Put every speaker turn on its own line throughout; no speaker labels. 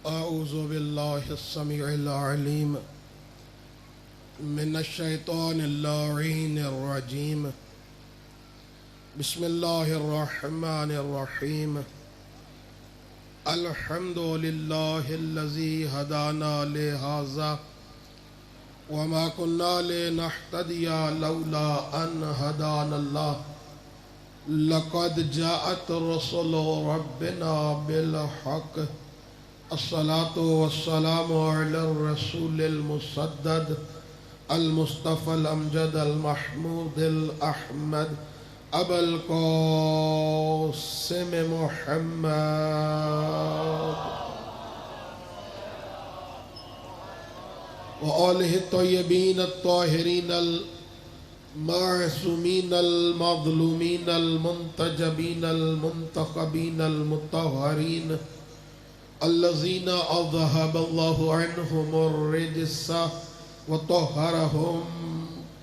أعوذ بالله السميع العليم من الشيطان اللعين الرجيم. بسم الله الرحمن الرحيم. الحمد لله الذي هدانا لهذا وما كنا لنهتدي لولا أن هدانا الله. لقد جاءت رسل ربنا بالحق. الصلاة والسلام على الرسول المسدد المصطفى الأمجد المحمود الأحمد أبا القاسم محمد وآله الطيبين الطاهرين المعصومين المظلومين المنتجبين المنتخبين المطهرين الذين أذهب الله عنهم الرجس وطهرهم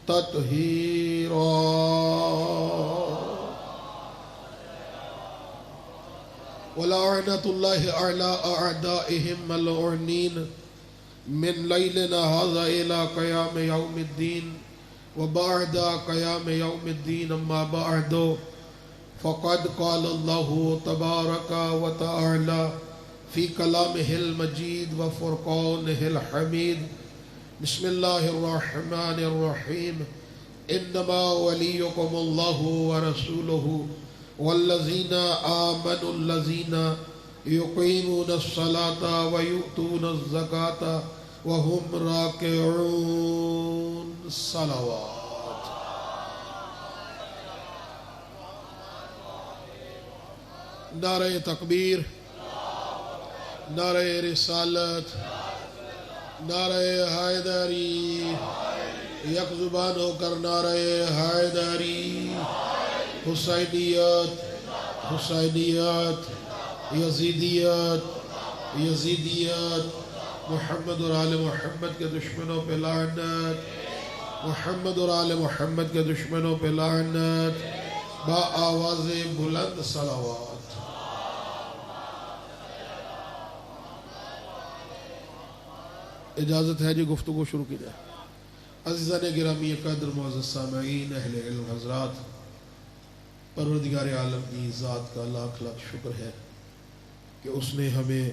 تطهيرا. ولعنة الله على أعدائهم ملعونين من ليلنا هذا إلى قيام يوم الدين وبعد قيام يوم الدين. أما بعد فقد قال الله تبارك وتعالى في كلامه المجيد وفرقانه الحميد. بسم الله الرحمن الرحيم. إنما وليكم الله ورسوله والذين آمنوا الذين يقيمون الصلاة ويؤتون الزكاة وهم راكعون. صلوات. نعرہ تکبیر، نعرہ رسالت، نعرہ حیدری. یک زبان ہو کر نعرہ حیدری. حسینیت، حسینیت، یزیدیت، یزیدیت. محمد اور آل محمد کے دشمنوں پہ لعنت. محمد اور آل محمد کے دشمنوں پہ لعنت. با آواز بلند صلوات. اجازت ہے جی گفتگو شروع کی جائے. عزیزان گرامی قدر معزز سامعین، اہل علم حضرات، پروردگار عالم کی ذات کا لاکھ لاکھ شکر ہے کہ اس نے ہمیں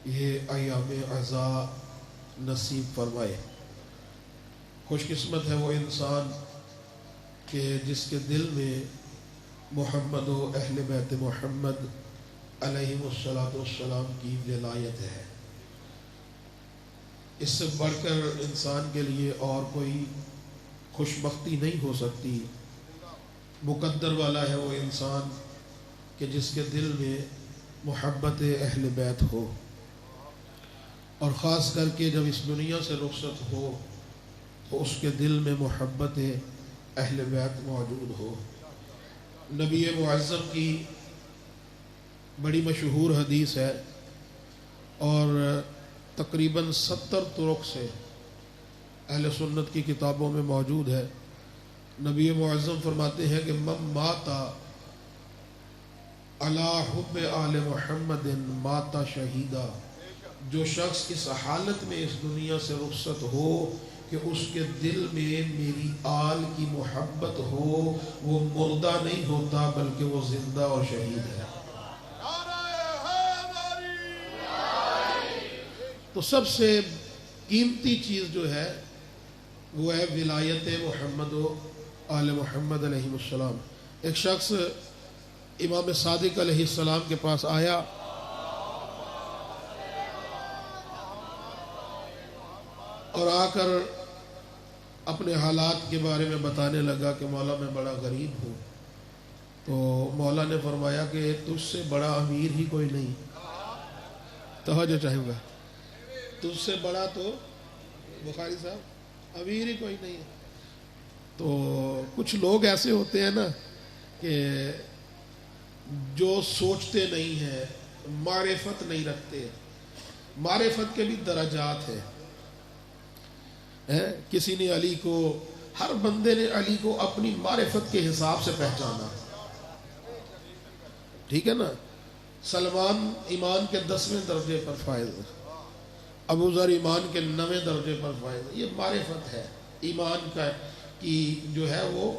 یہ ایام عزاء نصیب فرمائے. خوش قسمت ہے وہ انسان کہ جس کے دل میں محمد و اہل بیت محمد علیہ السلام کی ولایت ہے. اس سے بڑھ کر انسان کے لیے اور کوئی خوشبختی نہیں ہو سکتی. مقدر والا ہے وہ انسان کہ جس کے دل میں محبت اہل بیت ہو، اور خاص کر کے جب اس دنیا سے رخصت ہو تو اس کے دل میں محبت اہل بیت موجود ہو. نبی معظم کی بڑی مشہور حدیث ہے اور تقریباً 70 طرق سے اہل سنت کی کتابوں میں موجود ہے. نبی معظم فرماتے ہیں کہ من مات علی حب آل محمد مات شہیدا. جو شخص اس حالت میں اس دنیا سے رخصت ہو کہ اس کے دل میں میری آل کی محبت ہو، وہ مردہ نہیں ہوتا بلکہ وہ زندہ اور شہید ہے. تو سب سے قیمتی چیز جو ہے وہ ہے ولایت محمد و آل محمد علیہ السلام. ایک شخص امام صادق علیہ السلام کے پاس آیا اور آ کر اپنے حالات کے بارے میں بتانے لگا کہ مولا میں بڑا غریب ہوں. تو مولا نے فرمایا کہ تجھ سے بڑا امیر ہی کوئی نہیں. توجہ چاہوں گا، تجھ سے بڑا تو بخاری صاحب امیر ہی کوئی نہیں ہے. تو کچھ لوگ ایسے ہوتے ہیں نا کہ جو سوچتے نہیں ہیں، معرفت نہیں رکھتے. معرفت کے بھی درجات ہیں. کسی نے علی کو، ہر بندے نے علی کو اپنی معرفت کے حساب سے پہچانا. ٹھیک ہے نا. سلمان ایمان کے 10ویں درجے پر فائز، ابو ذر ایمان کے 9ویں درجے پر فائز۔ یہ معرفت ہے ایمان کا کی جو ہے وہ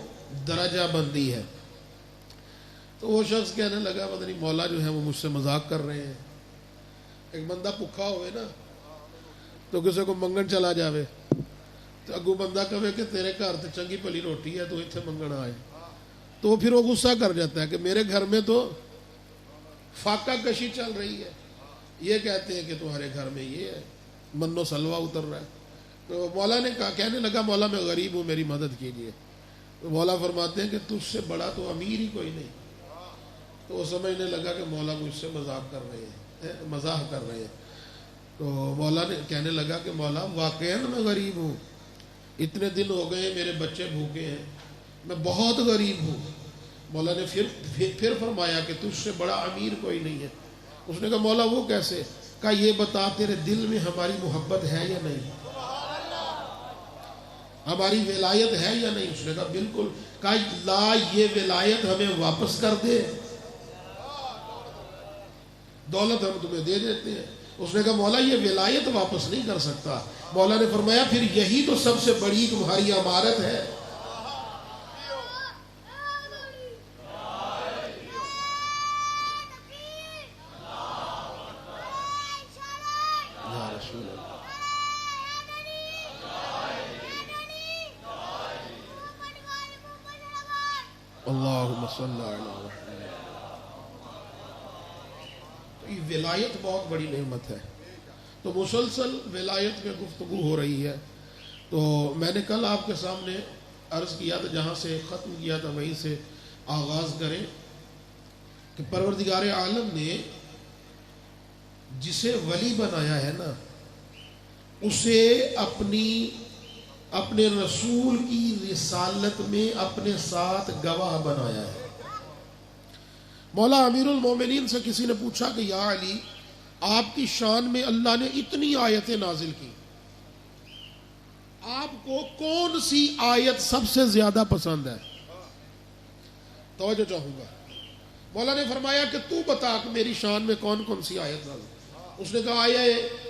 درجہ بندی ہے۔ تو وہ شخص کہنے لگا پتہ نہیں مولا جو ہے وہ مجھ سے مذاق کر رہے ہیں۔ ایک بندہ بھکھا ہوئے نا تو کسی کو منگن چلا جاوے تو اگو بندہ کہے کہ تیرے گھر تو چنگی بھلی روٹی ہے تو اتنے منگن آئے، تو پھر وہ غصہ کر جاتا ہے کہ میرے گھر میں تو فاقہ کشی چل رہی ہے، یہ کہتے ہیں کہ تمہارے گھر میں یہ ہے من و سلوہ اتر رہا ہے۔ تو مولا نے کہا، کہنے لگا مولا میں غریب ہوں میری مدد کیجیے۔ تو مولا فرماتے ہیں کہ تجھ سے بڑا تو امیر ہی کوئی نہیں۔ تو وہ سمجھنے لگا کہ مولا مجھ سے مذاق کر رہے ہیں، مزاح کر رہے ہیں۔ تو مولا نے کہنے لگا کہ مولا واقعاً میں غریب ہوں، اتنے دن ہو گئے میرے بچے بھوکے ہیں، میں بہت غریب ہوں۔ مولا نے پھر فرمایا کہ تجھ سے بڑا امیر کوئی نہیں ہے۔ اس نے کہا مولا وہ کیسے؟ کہا یہ بتا تیرے دل میں ہماری محبت ہے یا نہیں، ہماری ولایت ہے یا نہیں؟ اس نے کہا بالکل۔ کہا لا یہ ولایت ہمیں واپس کر دے، دولت ہم تمہیں دے دیتے ہیں۔ اس نے کہا مولا یہ ولایت واپس نہیں کر سکتا۔ مولا نے فرمایا پھر یہی تو سب سے بڑی تمہاری امارت ہے۔ اللہم صلی علی محمد۔ یہ ولایت بہت بڑی نعمت ہے۔ تو مسلسل ولایت میں گفتگو ہو رہی ہے۔ تو میں نے کل آپ کے سامنے عرض کیا تھا، جہاں سے ختم کیا تھا وہیں سے آغاز کریں کہ پروردگار عالم نے جسے ولی بنایا ہے نا، اسے اپنے رسول کی رسالت میں اپنے ساتھ گواہ بنایا ہے۔ مولا امیر المومنین سے کسی نے پوچھا کہ یا علی آپ کی شان میں اللہ نے اتنی آیتیں نازل کی، آپ کو کون سی آیت سب سے زیادہ پسند ہے؟ توجہ چاہوں گا۔ مولا نے فرمایا کہ تو بتا کہ میری شان میں کون کون سی آیت نازل؟ اس نے کہا آیت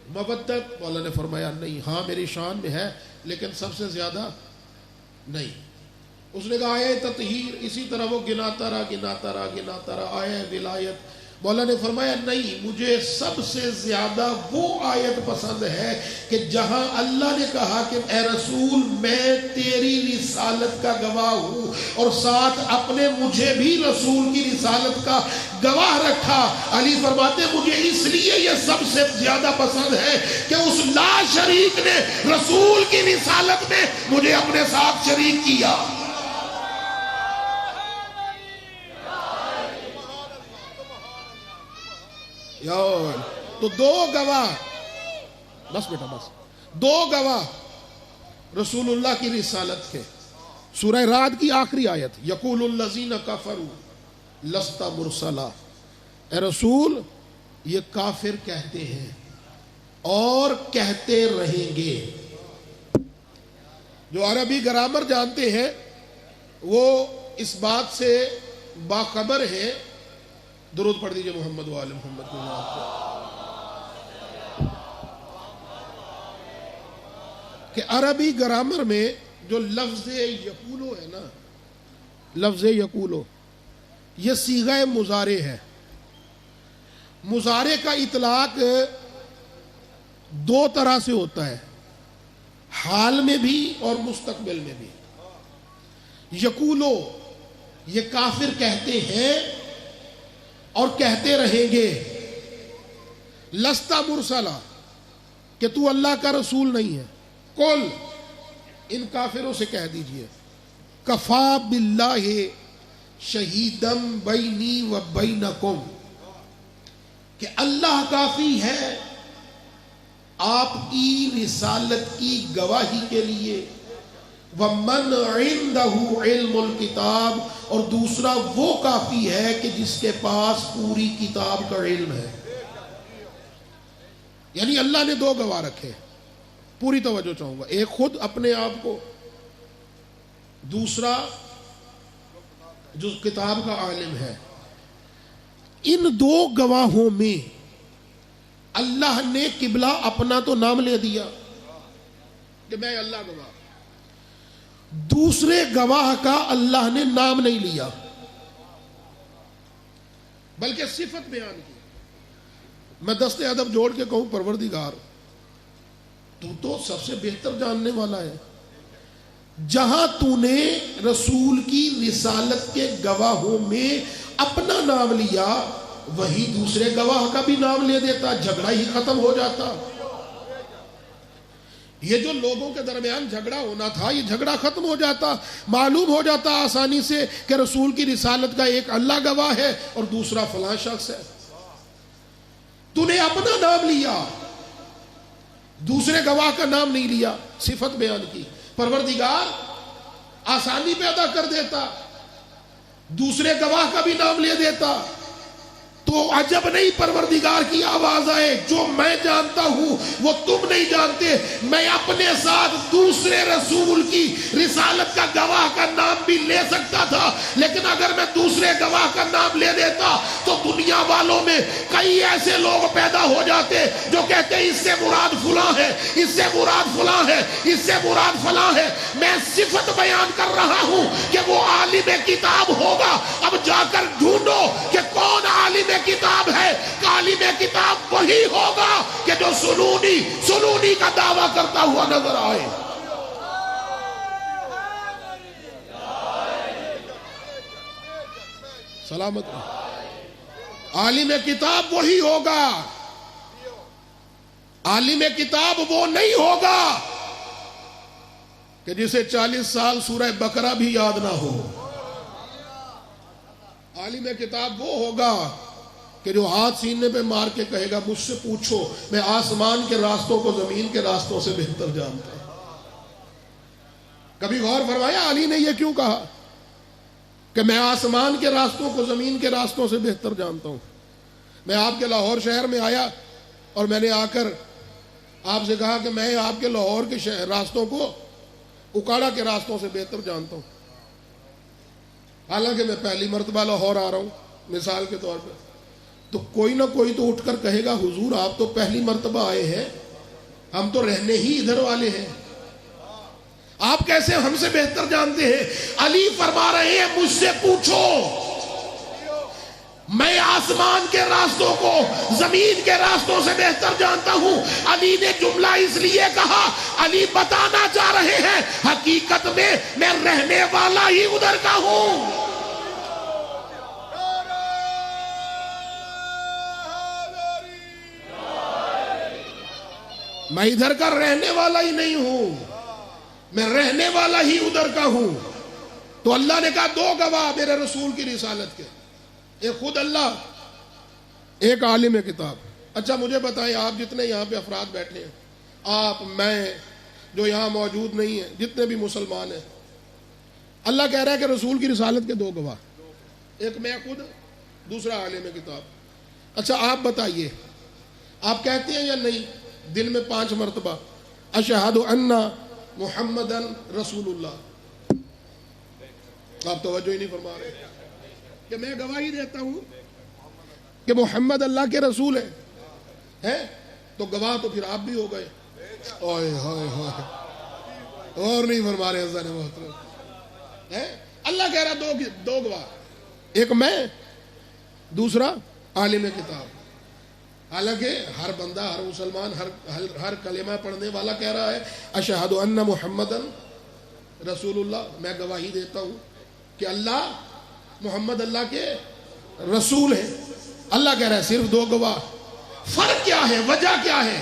مودت۔ مولا نے فرمایا نہیں، ہاں میری شان میں ہے لیکن سب سے زیادہ نہیں۔ اس نے کہا آیت تطہیر، اسی طرح وہ گناتا رہا آیت ولایت۔ مولا نے فرمایا نہیں، مجھے سب سے زیادہ وہ آیت پسند ہے کہ جہاں اللہ نے کہا کہ اے رسول میں تیری رسالت کا گواہ ہوں، اور ساتھ اپنے مجھے بھی رسول کی رسالت کا گواہ رکھا۔ علی فرماتے مجھے اس لیے یہ سب سے زیادہ پسند ہے کہ اس لا شریک نے رسول کی رسالت میں مجھے اپنے ساتھ شریک کیا۔ تو دو گواہ، بس بیٹا بس، دو گواہ رسول اللہ کی رسالت کے۔ سورہ رعد کی آخری آیت، یقول الذین کفروا لست مرسلا، اے رسول یہ کافر کہتے ہیں اور کہتے رہیں گے۔ جو عربی گرامر جانتے ہیں وہ اس بات سے باخبر ہے۔ درود پڑھ دیجئے محمد و آل محمد کے نام پہ۔ کہ عربی گرامر میں جو لفظ یقولو ہے نا، لفظ یقولو یہ صیغہ مضارع ہے۔ مضارع کا اطلاق دو طرح سے ہوتا ہے، حال میں بھی اور مستقبل میں بھی۔ یقولو یہ کافر کہتے ہیں اور کہتے رہیں گے، لستا مرسلا کہ تو اللہ کا رسول نہیں ہے۔ قل ان کافروں سے کہہ دیجئے، کفا باللہ شہیدم بینی و بینکم، کہ اللہ کافی ہے آپ کی رسالت کی گواہی کے لیے، وَمَنْ عِنْدَهُ عِلْمُ الْكِتَابِ، اور دوسرا وہ کافی ہے کہ جس کے پاس پوری کتاب کا علم ہے۔ یعنی اللہ نے دو گواہ رکھے، پوری توجہ چاہوں گا، ایک خود اپنے آپ کو، دوسرا جو کتاب کا عالم ہے۔ ان دو گواہوں میں اللہ نے قبلہ اپنا تو نام لے دیا کہ میں اللہ گواہ، دوسرے گواہ کا اللہ نے نام نہیں لیا بلکہ صفت بیان کی۔ میں دست ادب جوڑ کے کہوں پروردگار تو سب سے بہتر جاننے والا ہے، جہاں تو نے رسول کی رسالت کے گواہوں میں اپنا نام لیا وہی دوسرے گواہ کا بھی نام لے دیتا، جھگڑا ہی ختم ہو جاتا۔ یہ جو لوگوں کے درمیان جھگڑا ہونا تھا یہ جھگڑا ختم ہو جاتا، معلوم ہو جاتا آسانی سے کہ رسول کی رسالت کا ایک اللہ گواہ ہے اور دوسرا فلاں شخص ہے۔ تو نے اپنا نام لیا، دوسرے گواہ کا نام نہیں لیا، صفت بیان کی۔ پروردگار آسانی پیدا کر دیتا، دوسرے گواہ کا بھی نام لے دیتا، تو عجب نہیں پروردگار کی آواز آئے جو میں جانتا ہوں وہ تم نہیں جانتے، میں اپنے ساتھ دوسرے رسول کی رسالت کا گواہ کا نام بھی لے سکتا تھا، لیکن اگر میں دوسرے گواہ کا نام لے دیتا تو دنیا والوں میں کئی ایسے لوگ پیدا ہو جاتے جو کہتے ہیں اس سے مراد فلاں ہے، اس سے مراد فلاں ہے، اس سے مراد فلاں ہے۔ میں صفت بیان کر رہا ہوں کہ وہ عالم کتاب ہوگا، اب جا کر ڈھونڈو کہ کون عالم کتاب ہے۔ عالم کتاب وہی ہوگا کہ جو سنونی کا دعویٰ کرتا ہوا نظر آئے۔ سلامت عالم کتاب وہی ہوگا، عالم کتاب وہ نہیں ہوگا کہ جسے 40 سال سورہ بقرہ بھی یاد نہ ہو۔ عالم کتاب وہ ہوگا کہ جو ہاتھ سینے پہ مار کے کہے گا مجھ سے پوچھو، میں آسمان کے راستوں کو زمین کے راستوں سے بہتر جانتا ہوں۔ کبھی غور فرمایا علی نے یہ کیوں کہا کہ میں آسمان کے راستوں کو زمین کے راستوں سے بہتر جانتا ہوں؟ میں آپ کے لاہور شہر میں آیا اور میں نے آ کر آپ سے کہا کہ میں آپ کے لاہور کے راستوں کو اکاڑا کے راستوں سے بہتر جانتا ہوں، حالانکہ میں پہلی مرتبہ لاہور آ رہا ہوں مثال کے طور پہ، تو کوئی نہ کوئی تو اٹھ کر کہے گا حضور آپ تو پہلی مرتبہ آئے ہیں، ہم تو رہنے ہی ادھر والے ہیں، آپ کیسے ہم سے بہتر جانتے ہیں؟ علی فرما رہے ہیں مجھ سے پوچھو، میں آسمان کے راستوں کو زمین کے راستوں سے بہتر جانتا ہوں۔ علی نے جملہ اس لیے کہا، علی بتانا چاہ رہے ہیں حقیقت میں رہنے والا ہی ادھر کا ہوں۔ میں ادھر کا رہنے والا ہی نہیں ہوں، میں رہنے والا ہی ادھر کا ہوں۔ تو اللہ نے کہا دو گواہ میرے رسول کی رسالت کے، ایک خود اللہ، ایک عالم کتاب۔ اچھا مجھے بتائیں آپ جتنے یہاں پہ افراد بیٹھے ہیں، آپ میں جو یہاں موجود نہیں ہیں، جتنے بھی مسلمان ہیں، اللہ کہہ رہا ہے کہ رسول کی رسالت کے دو گواہ، ایک میں خود، دوسرا عالم کتاب۔ اچھا آپ بتائیے، آپ کہتے ہیں یا نہیں دن میں 5 مرتبہ اشہد ان محمدن رسول اللہ؟ آپ توجہ ہی نہیں فرما رہے کہ میں گواہی دیتا ہوں کہ محمد اللہ کے رسول ہیں، تو گواہ تو پھر آپ بھی ہو گئے۔ اوئے ہوئے ہوئے، اور نہیں فرما رہے حضرت محترم۔ اللہ کہہ رہا دو گواہ، ایک میں، دوسرا عالم کتاب۔ حالانکہ ہر بندہ، ہر مسلمان، ہر کلمہ پڑھنے والا کہہ رہا ہے اشہد ان محمدن رسول اللہ، میں گواہی دیتا ہوں کہ اللہ محمد اللہ کے رسول ہیں۔ اللہ کہہ رہا ہے صرف دو گواہ۔ فرق کیا ہے؟ وجہ کیا ہے؟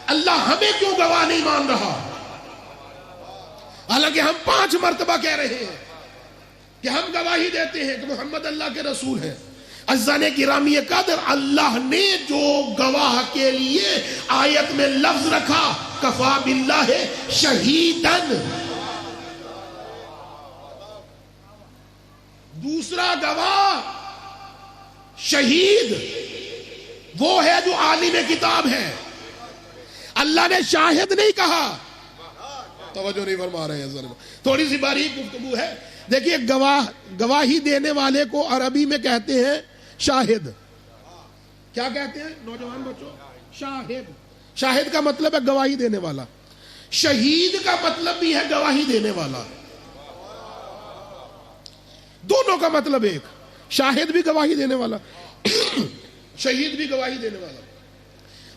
اللہ ہمیں کیوں گواہ نہیں مان رہا حالانکہ ہم 5 مرتبہ کہہ رہے ہیں کہ ہم گواہی دیتے ہیں کہ محمد اللہ کے رسول ہیں؟ عزیزان گرامی قدر، اللہ نے جو گواہ کے لیے آیت میں لفظ رکھا کفا باللہ شہیدن، دوسرا گواہ شہید وہ ہے جو عالم کتاب ہے۔ اللہ نے شاہد نہیں کہا، توجہ نہیں فرما رہے ہیں، تھوڑی سی باریک گفتگو ہے۔ دیکھیے گواہی دینے والے کو عربی میں کہتے ہیں شاہد، کیا کہتے ہیں نوجوان بچوں؟ شاہد. شاہد کا مطلب ہے گواہی دینے والا. شہید کا مطلب بھی ہے گواہی دینے والا. دونوں کا مطلب ایک. شاہد بھی گواہی دینے والا, شہید بھی گواہی دینے والا.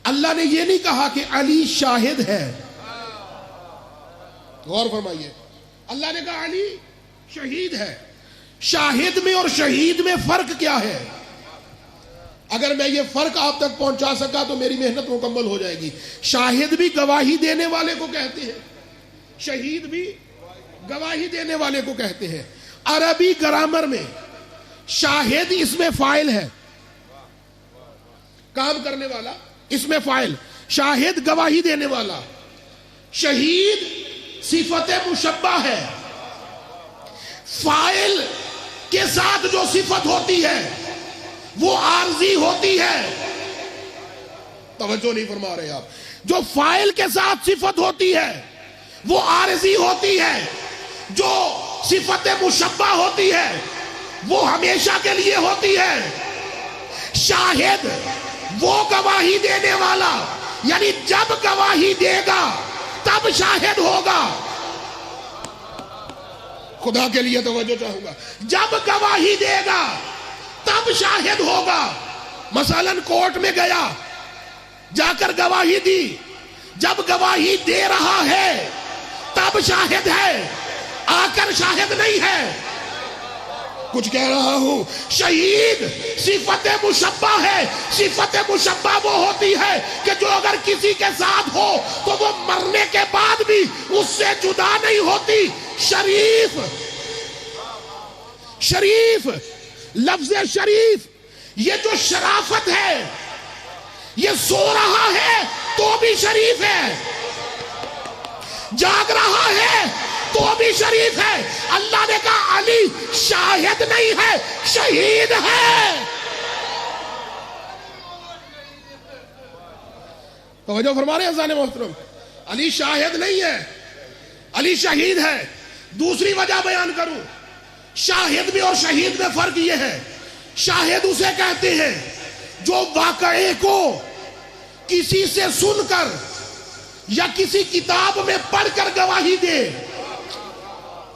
اللہ نے یہ نہیں کہا کہ علی شاہد ہے. غور فرمائیے, اللہ نے کہا علی شہید ہے. شاہد میں اور شہید میں فرق کیا ہے؟ اگر میں یہ فرق آپ تک پہنچا سکا تو میری محنت مکمل ہو جائے گی. شاہد بھی گواہی دینے والے کو کہتے ہیں, شہید بھی گواہی دینے والے کو کہتے ہیں. عربی گرامر میں شاہد اس میں فاعل ہے, کام کرنے والا اس میں فاعل. شاہد گواہی دینے والا. شہید صفت مشبہ ہے. فاعل کے ساتھ جو صفت ہوتی ہے وہ عارضی ہوتی ہے. توجہ نہیں فرما رہے آپ. جو فاعل کے ساتھ صفت ہوتی ہے وہ عارضی ہوتی ہے. جو صفت مشبہ ہوتی ہے وہ ہمیشہ کے لیے ہوتی ہے. شاہد وہ گواہی دینے والا, یعنی جب گواہی دے گا تب شاہد ہوگا. خدا کے لیے توجہ چاہوں گا, جب گواہی دے گا تب شاہد ہوگا. مثلا کورٹ میں گیا, جا کر گواہی دی, جب گواہی دے رہا ہے تب شاہد ہے, آ کر شاہد نہیں ہے. کچھ کہہ رہا ہوں. شہید صفت مشبہ ہے. صفت مشبہ وہ ہوتی ہے کہ جو اگر کسی کے ساتھ ہو تو وہ مرنے کے بعد بھی اس سے جدا نہیں ہوتی. شریف, شریف لفظ شریف, یہ جو شرافت ہے, یہ سو رہا ہے تو بھی شریف ہے, جاگ رہا ہے تو بھی شریف ہے. اللہ نے کہا علی شاہد نہیں ہے, شہید ہے. توجہ فرما رہے ہیں عزیزان محترم, علی شاہد نہیں ہے, علی شہید ہے. دوسری وجہ بیان کروں. شاہد میں اور شہید میں فرق یہ ہے, شاہد اسے کہتے ہیں جو واقعے کو کسی سے سن کر یا کسی کتاب میں پڑھ کر گواہی دے.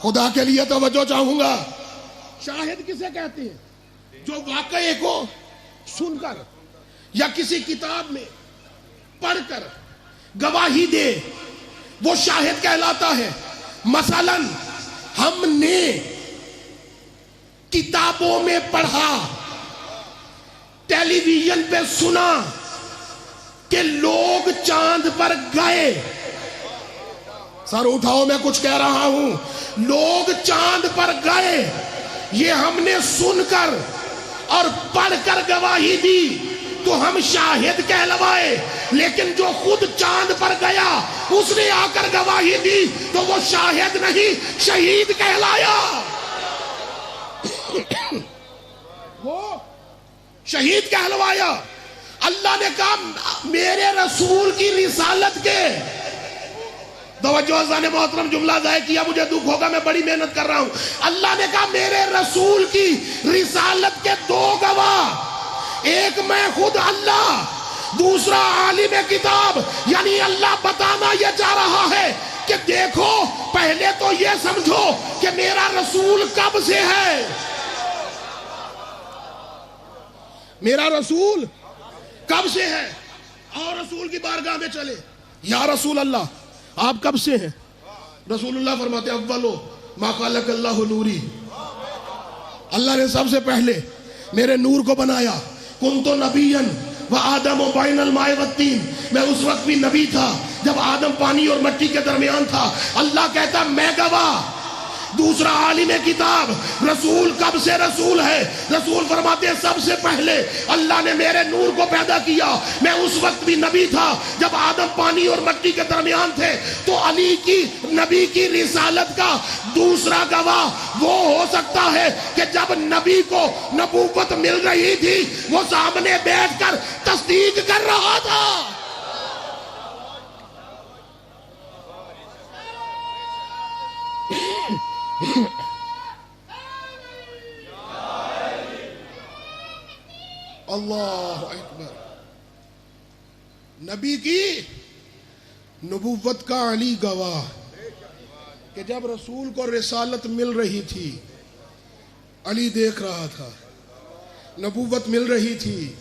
خدا کے لیے توجہ چاہوں گا. شاہد کسے کہتے ہیں؟ جو واقعے کو سن کر یا کسی کتاب میں پڑھ کر گواہی دے, وہ شاہد کہلاتا ہے. مثلا ہم نے کتابوں میں پڑھا, ٹیلی ویژن پہ سنا کہ لوگ چاند پر گئے. سر اٹھاؤ, میں کچھ کہہ رہا ہوں. لوگ چاند پر گئے, یہ ہم نے سن کر اور پڑھ کر گواہی دی تو ہم شاہد کہلوائے. لیکن جو خود چاند پر گیا اس نے آ کر گواہی دی تو وہ شاہد نہیں, شہید کہلایا. وہ شہید کہلوایا. اللہ نے کہا میرے رسول کی رسالت کے, توجہ عزیزان محترم, جملہ ضائع کیا مجھے دکھ ہوگا, میں بڑی محنت کر رہا ہوں. اللہ نے کہا میرے رسول کی رسالت کے دو گواہ, ایک میں خود اللہ, دوسرا عالم کتاب. یعنی اللہ بتانا یہ چاہ رہا ہے کہ دیکھو پہلے تو یہ سمجھو کہ میرا رسول کب سے ہے. میرا رسول کب سے ہے. اور رسول کی بارگاہ میں چلے, یا رسول اللہ آپ کب سے ہیں؟ رسول اللہ فرماتے اولو ما خلق اللہ نوری, اللہ نے سب سے پہلے میرے نور کو بنایا. کنتو نبیا وآدم بین الماء والطین, میں اس وقت بھی نبی تھا جب آدم پانی اور مٹی کے درمیان تھا. اللہ کہتا میں گواہ. دوسرا عالم کتاب, رسول کب سے رسول ہے؟ رسول فرماتے ہیں سب سے پہلے اللہ نے میرے نور کو پیدا کیا, میں اس وقت بھی نبی تھا جب آدم پانی اور مٹی کے درمیان تھے. تو علی کی نبی کی رسالت کا دوسرا گواہ وہ ہو سکتا ہے کہ جب نبی کو نبوت مل رہی تھی وہ سامنے بیٹھ کر تصدیق کر رہا تھا.
اللہ اکبر. نبی کی نبوت کا علی گواہ کہ جب رسول کو رسالت مل رہی تھی علی دیکھ رہا تھا، نبوت مل رہی تھی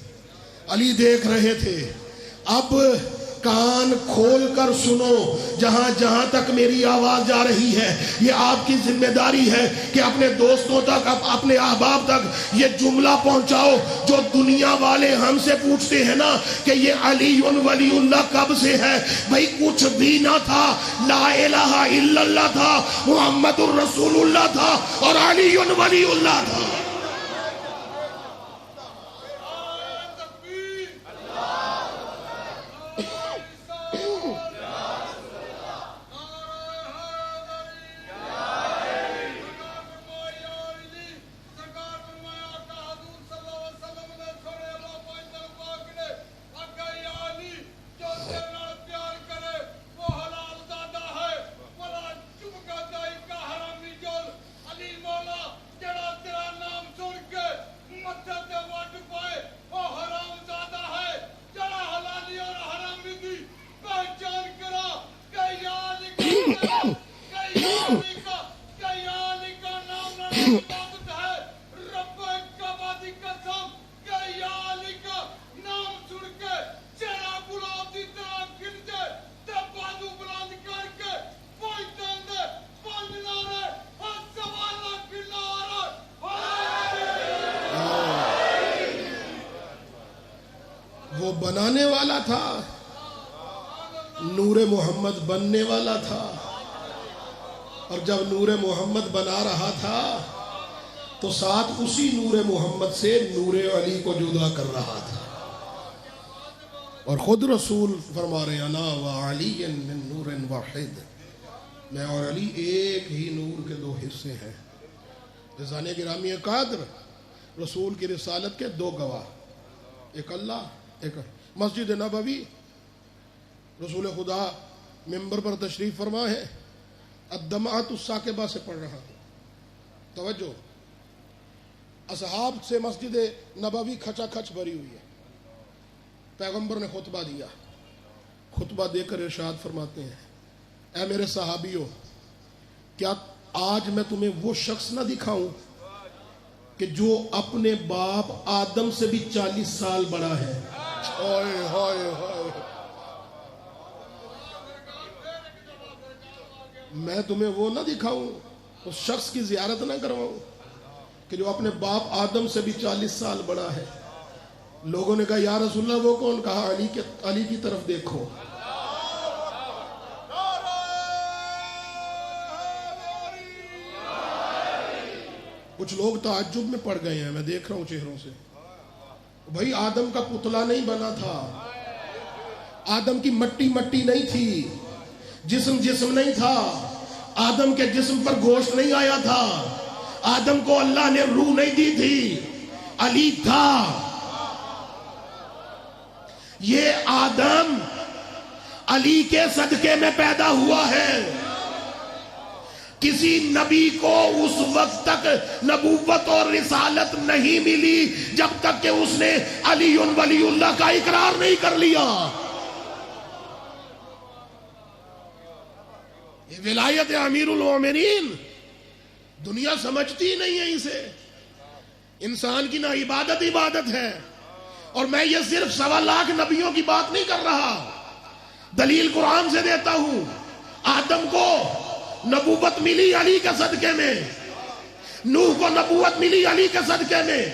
علی دیکھ رہے تھے. اب کان کھول کر سنو، جہاں جہاں تک میری آواز جا رہی ہے یہ آپ کی ذمہ داری ہے کہ اپنے دوستوں تک، اپنے احباب تک یہ جملہ پہنچاؤ. جو دنیا والے ہم سے پوچھتے ہیں نا کہ یہ علی ولی اللہ کب سے ہے، بھئی کچھ بھی نہ تھا، لا الہ الا اللہ تھا، محمد الرسول اللہ تھا اور علی ولی اللہ تھا. وہ بنانے والا تھا، نور محمد بننے والا تھا، اور جب نور محمد بنا رہا تھا تو ساتھ اسی نور محمد سے نور علی کو جدا کر رہا تھا. اور خود رسول فرما رہے ہیں انا وعلی من نور واحد، میں اور علی ایک ہی نور کے دو حصے ہیں. رضوان گرامی قدر رسول کی رسالت کے دو گواہ، ایک اللہ، ایک مسجد نبوی. رسول خدا ممبر پر تشریف فرما ہے، الدمعۃ الثاقبہ سے پڑھ رہا ہوں. توجہ، اصحاب سے مسجد نبوی کھچا کھچ بھری ہوئی ہے. پیغمبر نے خطبہ دیا، خطبہ دے کر ارشاد فرماتے ہیں اے میرے صحابیوں، کیا آج میں تمہیں وہ شخص نہ دکھاؤں کہ جو اپنے باپ آدم سے بھی 40 سال بڑا ہے. ہائے ہائے ہائے، میں تمہیں وہ نہ دکھاؤں، اس شخص کی زیارت نہ کرواؤں کہ جو اپنے باپ آدم سے بھی 40 سال بڑا ہے. لوگوں نے کہا یا رسول اللہ وہ کون؟ کہا علی کی طرف دیکھو. کچھ لوگ تعجب میں پڑ گئے ہیں، میں دیکھ رہا ہوں چہروں سے. بھائی آدم کا پتلا نہیں بنا تھا، آدم کی مٹی مٹی نہیں تھی، جسم جسم نہیں تھا، آدم کے جسم پر گوشت نہیں آیا تھا، آدم کو اللہ نے روح نہیں دی تھی، علی تھا. یہ آدم علی کے صدقے میں پیدا ہوا ہے. کسی نبی کو اس وقت تک نبوت اور رسالت نہیں ملی جب تک کہ اس نے علی ولی اللہ کا اقرار نہیں کر لیا. یہ ولایت امیر المومنین دنیا سمجھتی نہیں ہے اسے. انسان کی نہ عبادت ہے. اور میں یہ صرف 1.25 لاکھ نبیوں کی بات نہیں کر رہا، دلیل قرآن سے دیتا ہوں. آدم کو نبوت ملی علی کے صدقے میں، نوح کو نبوت ملی علی کے صدقے میں،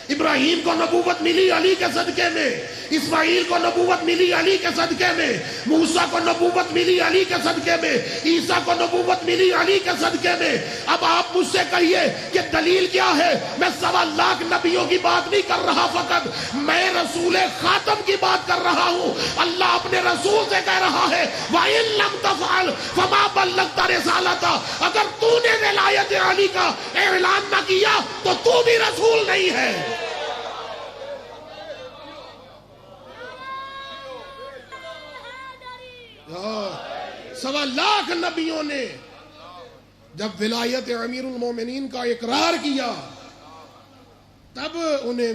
ابراہیم کو نبوت ملی علی کے صدقے میں، اسماعیل کو نبوت ملی علی کے صدقے میں، موسیٰ کو نبوت ملی علی کے صدقے میں، عیسیٰ کو نبوت ملی علی کے صدقے میں. اب آپ مجھ سے کہیے کہ دلیل کیا ہے؟ میں 1.25 لاکھ نبیوں کی بات نہیں کر رہا، فقط میں رسول خاتم کی بات کر رہا ہوں. اللہ اپنے رسول سے کہہ رہا ہے وَإِن لَمْ تَفْعَلْ فَمَا بَلَّغْتَ رِسَالَتَهُ، اگر تو نے ولایت علی کا اعلان نہ کیا تو تو بھی رسول نہیں ہے. 1.25 لاکھ نبیوں نے جب ولایت امیر المومنین کا اقرار کیا تب انہیں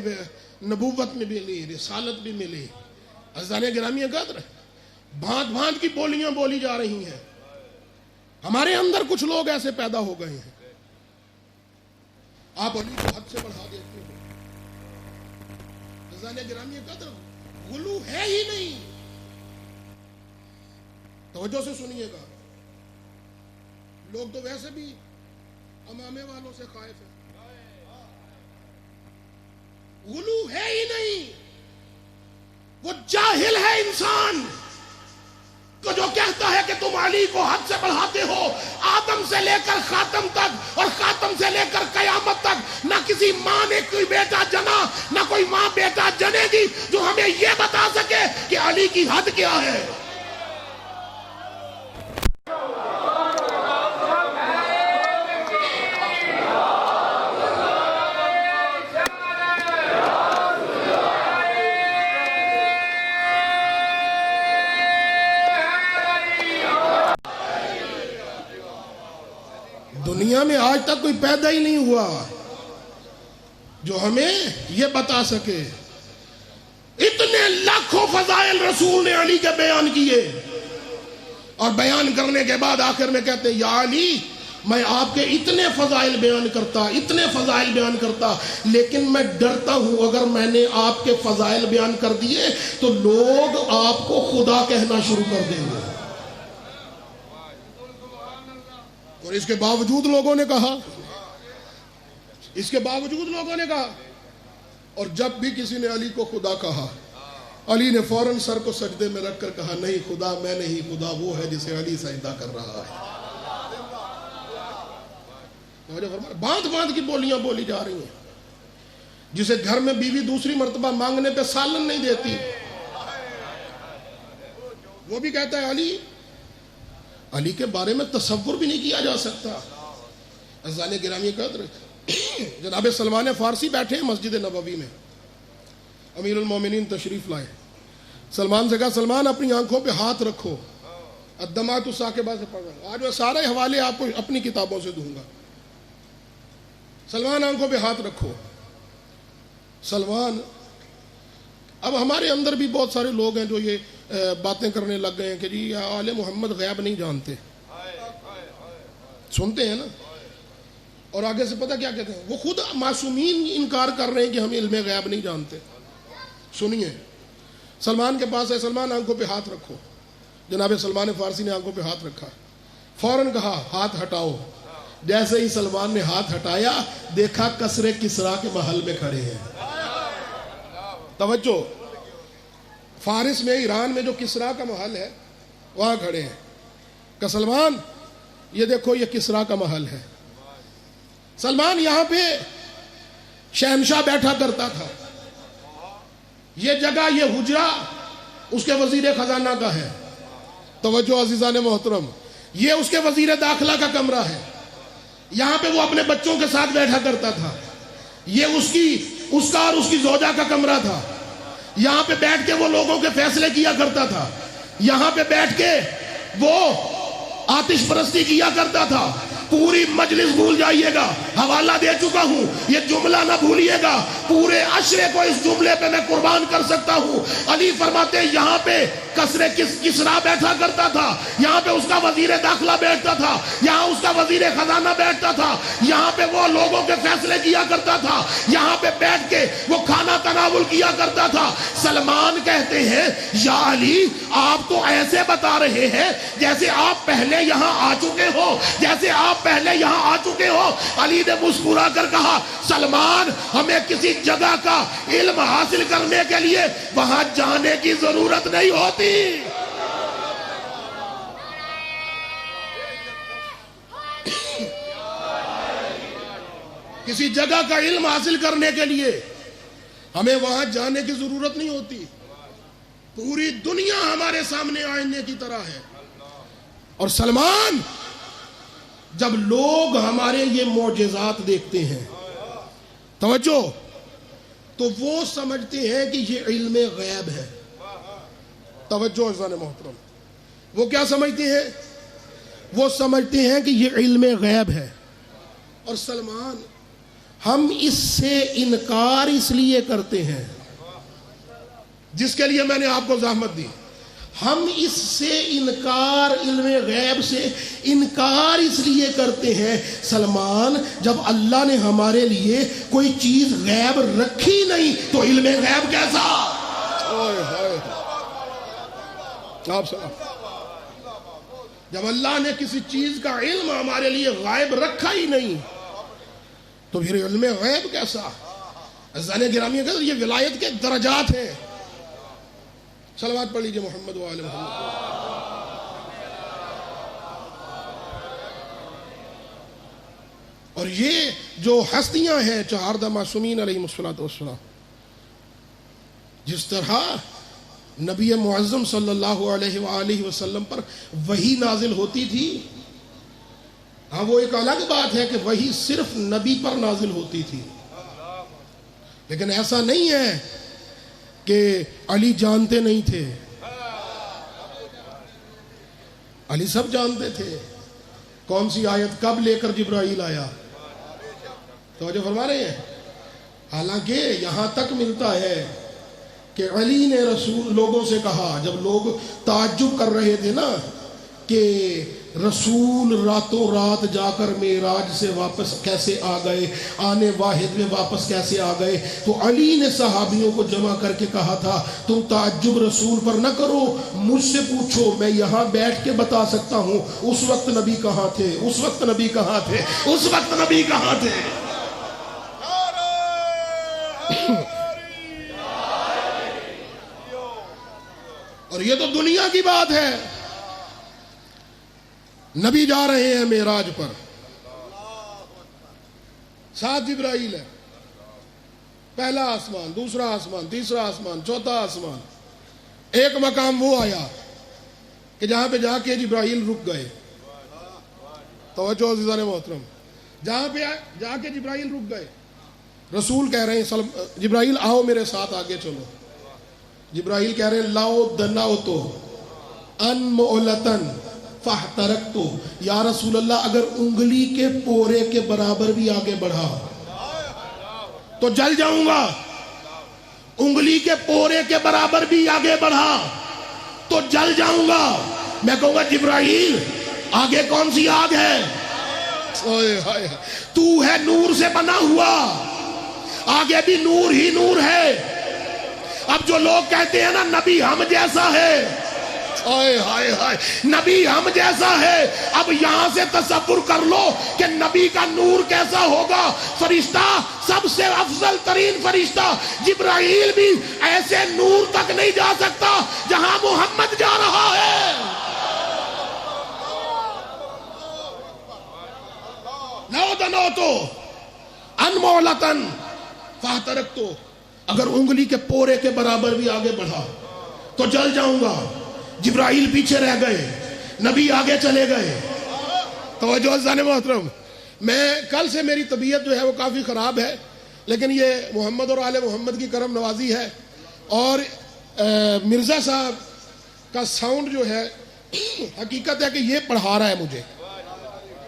نبوت میں بھی ملی، رسالت بھی ملی۔ عزیزان گرامی قدر، بھانت بھانت کی بولیاں بولی جا رہی ہیں۔ ہمارے اندر کچھ لوگ ایسے پیدا ہو گئے ہیں، آپ علی کو حد سے بڑھا دیتے ہو۔ عزیزان گرامی قدر، غلو ہے ہی نہیں۔ توجہ سے سنیے گا، لوگ تو ویسے بھی امامے والوں سے خائف ہیں، غلو ہے ہی نہیں۔ وہ جاہل ہے انسان کو جو کہتا ہے کہ تم علی کو حد سے بڑھاتے ہو۔ آدم سے لے کر خاتم تک اور خاتم سے لے کر قیامت تک نہ کسی ماں نے کوئی بیٹا جنا، نہ کوئی ماں بیٹا جنے گی جو ہمیں یہ بتا سکے کہ علی کی حد کیا ہے۔ دنیا میں آج تک کوئی پیدا ہی نہیں ہوا جو ہمیں یہ بتا سکے۔ اتنے لاکھوں فضائل رسول نے علی کے بیان کیے، اور بیان کرنے کے بعد آخر میں کہتے یا علی، میں آپ کے اتنے فضائل بیان کرتا، لیکن میں ڈرتا ہوں اگر میں نے آپ کے فضائل بیان کر دیے تو لوگ آپ کو خدا کہنا شروع کر دیں گے۔ اور اس کے باوجود لوگوں نے کہا، اور جب بھی کسی نے علی کو خدا کہا، علی نے فوراً سر کو سجدے میں رکھ کر کہا نہیں، خدا میں نہیں، خدا وہ ہے جسے علی سجدہ کر رہا ہے۔ بانت بانت کی بولیاں بولی جا رہی ہیں۔ جسے گھر میں بیوی دوسری مرتبہ مانگنے پہ سالن نہیں دیتی، وہ بھی کہتا ہے علی کے بارے میں تصور بھی نہیں کیا جا سکتا۔ عزیزان گرامی قدر، جناب سلمان فارسی بیٹھے ہیں مسجد نبوی میں، امیر المومنین تشریف لائے۔ سلمان سے کہا سلمان اپنی آنکھوں پہ ہاتھ رکھو، الدمعۃ ثاقبہ سے پڑھا۔ آج میں سارے حوالے آپ کو اپنی کتابوں سے دوں گا۔ سلمان آنکھوں پہ ہاتھ رکھو۔ سلمان، اب ہمارے اندر بھی بہت سارے لوگ ہیں جو یہ باتیں کرنے لگ گئے ہیں کہ جی آل محمد غیب نہیں جانتے، سنتے ہیں نا، اور آگے سے پتہ کیا کہتے ہیں، وہ خود معصومین انکار کر رہے ہیں کہ ہم علم غیب نہیں جانتے۔ سنیے، سلمان کے پاس ہے، سلمان آنکھوں پہ ہاتھ رکھو۔ جناب سلمان فارسی نے آنکھوں پہ ہاتھ رکھا، فوراً کہا ہاتھ ہٹاؤ۔ جیسے ہی سلمان نے ہاتھ ہٹایا، دیکھا کسرے کسرا کے محل میں کھڑے ہیں۔ توجہ، فارس میں، ایران میں جو کسرا کا محل ہے وہاں کھڑے ہیں۔ کہ سلمان یہ دیکھو یہ کسرا کا محل ہے۔ سلمان یہاں پہ شہنشاہ بیٹھا کرتا تھا، یہ جگہ، یہ حجرہ اس کے وزیر خزانہ کا ہے۔ توجہ عزیزان محترم، یہ اس کے وزیر داخلہ کا کمرہ ہے، یہاں پہ وہ اپنے بچوں کے ساتھ بیٹھا کرتا تھا۔ یہ اس کا اور اس کی زوجہ کا کمرہ تھا، یہاں پہ بیٹھ کے وہ لوگوں کے فیصلے کیا کرتا تھا، یہاں پہ بیٹھ کے وہ آتش پرستی کیا کرتا تھا۔ پوری مجلس بھول جائیے گا، حوالہ دے چکا ہوں، یہ جملہ نہ بھولیے گا، پورے عشرے کو اس جملے پہ میں قربان کر سکتا ہوں۔ علی فرماتے یہاں پہ کسرے کسرا بیٹھا کرتا تھا، یہاں پہ اس کا وزیر داخلہ بیٹھتا تھا، یہاں اس کا وزیر خزانہ بیٹھتا تھا، یہاں پہ وہ لوگوں کے فیصلے کیا کرتا تھا، یہاں پہ بیٹھ کے وہ کھانا تناول کیا کرتا تھا۔ سلمان کہتے ہیں یا علی، آپ تو ایسے بتا رہے ہیں جیسے آپ پہلے یہاں آ چکے ہو، جیسے آپ پہلے یہاں آ چکے ہو۔ علی نے مسکرا کر کہا سلمان، ہمیں کسی جگہ کا علم حاصل کرنے کے لیے وہاں جانے کی ضرورت نہیں ہوتی۔ کسی جگہ کا علم حاصل کرنے کے لیے ہمیں وہاں جانے کی ضرورت نہیں ہوتی۔ پوری دنیا ہمارے سامنے آئینے کی طرح ہے۔ اور سلمان، جب لوگ ہمارے یہ معجزات دیکھتے ہیں، توجہ، تو وہ سمجھتے ہیں کہ یہ علم غیب ہے۔ توجہ عزیزان محترم، وہ کیا سمجھتے ہیں؟ وہ سمجھتے ہیں کہ یہ علم غیب ہے۔ اور سلمان ہم اس سے انکار اس لیے کرتے ہیں، جس کے لیے میں نے آپ کو زحمت دی، ہم اس سے انکار، علم غیب سے انکار اس لیے کرتے ہیں سلمان، جب اللہ نے ہمارے لیے کوئی چیز غیب رکھی نہیں تو علم غیب کیسا؟ آپ جب اللہ نے کسی چیز کا علم ہمارے لیے غائب رکھا ہی نہیں تو پھر علم غیب کیسا؟ عزیزان گرامی کہتے ہیں یہ ولایت کے درجات ہیں. صلوات پڑھ لیجئے محمد و آل محمد. اور یہ جو ہستیاں ہیں 4 معصومین علیہم الصلوۃ، جس طرح نبی معظم صلی اللہ علیہ وآلہ وسلم پر وحی نازل ہوتی تھی، ہاں وہ ایک الگ بات ہے کہ وحی صرف نبی پر نازل ہوتی تھی، لیکن ایسا نہیں ہے کہ علی جانتے نہیں تھے. علی سب جانتے تھے کون سی آیت کب لے کر جبرائیل آیا. توجہ فرما رہے ہیں؟ حالانکہ یہاں تک ملتا ہے کہ علی نے رسول لوگوں سے کہا، جب لوگ تعجب کر رہے تھے نا کہ رسول راتوں رات جا کر معراج سے واپس کیسے آ گئے، آنے واحد میں واپس کیسے آ گئے، تو علی نے صحابیوں کو جمع کر کے کہا تھا تم تعجب رسول پر نہ کرو، مجھ سے پوچھو، میں یہاں بیٹھ کے بتا سکتا ہوں اس وقت نبی کہاں تھے، اس وقت نبی کہاں تھے، اس وقت نبی کہاں تھے. اور یہ تو دنیا کی بات ہے. نبی جا رہے ہیں معراج پر، ساتھ جبرائیل ہے، پہلا آسمان، دوسرا آسمان، تیسرا آسمان، چوتھا آسمان. ایک مقام وہ آیا کہ جہاں پہ جا کے جبرائیل رک گئے. توجہ عزیزان محترم، جہاں پہ جا کے جبرائیل رک گئے، رسول کہہ رہے ہیں جبرائیل آؤ میرے ساتھ آگے چلو. جبرائیل کہہ رہے ہیں لاؤ دناؤ تو ان مؤلتن فاحترقتو، یا رسول اللہ اگر انگلی کے پورے کے برابر بھی آگے بڑھا تو جل جاؤں گا، انگلی کے پورے کے برابر بھی آگے بڑھا تو جل جاؤں گا. میں کہوں گا جبرائیل آگے کون سی آگ ہے؟ تو ہے نور سے بنا ہوا، آگے بھی نور ہی نور ہے. اب جو لوگ کہتے ہیں نا نبی ہم جیسا ہے، نبی ہم جیسا ہے، اب یہاں سے تصور کر لو کہ نبی کا نور کیسا ہوگا. فرشتہ، سب سے افضل ترین فرشتہ جبرائیل بھی ایسے نور تک نہیں جا سکتا جہاں محمد جا رہا ہے. لو دنو تو ان مولتن فاحترقتو، اگر انگلی کے پورے کے برابر بھی آگے بڑھا تو جل جاؤں گا. جبرائیل پیچھے رہ گئے، نبی آگے چلے گئے. توجہ عزیزان محترم، میں کل سے میری طبیعت جو ہے وہ کافی خراب ہے، لیکن یہ محمد اور آل محمد کی کرم نوازی ہے. اور مرزا صاحب کا ساؤنڈ جو ہے حقیقت ہے کہ یہ پڑھا رہا ہے مجھے.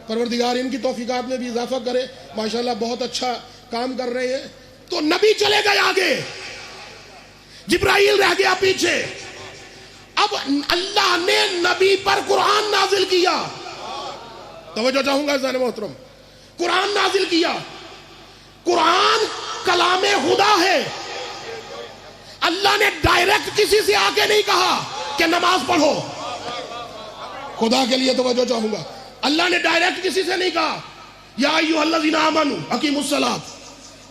پروردگار ان کی توفیقات میں بھی اضافہ کرے، ماشاءاللہ بہت اچھا کام کر رہے ہیں. تو نبی چلے گئے آگے، جبرائیل رہ گیا پیچھے. اب اللہ نے نبی پر قرآن نازل کیا. توجہ چاہوں گا عزیزان محترم، قرآن نازل کیا. قرآن کلام خدا ہے. اللہ نے ڈائریکٹ کسی سے آ کے نہیں کہا کہ نماز پڑھو. خدا کے لیے توجہ چاہوں گا، اللہ نے ڈائریکٹ کسی سے نہیں کہا یا ایھا الذین آمنوا اقیموا الصلاۃ،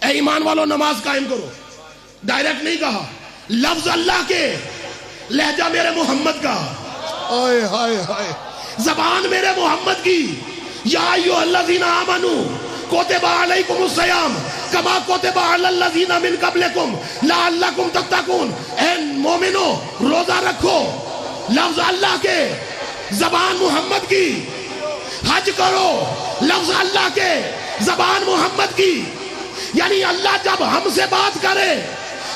اے ایمان والو نماز قائم کرو. ڈائریکٹ نہیں کہا، لفظ اللہ کے، لہجہ میرے محمد کا، زبان میرے محمد کی. یا ایھا الذین آمنوا کتب علیکم الصیام کما کتب علی الذین من قبلکم لعلکم تتقون. اے مومنو روزہ رکھو، لفظ اللہ کے، زبان محمد کی. حج کرو، لفظ اللہ کے، زبان محمد کی. یعنی اللہ جب ہم سے بات کرے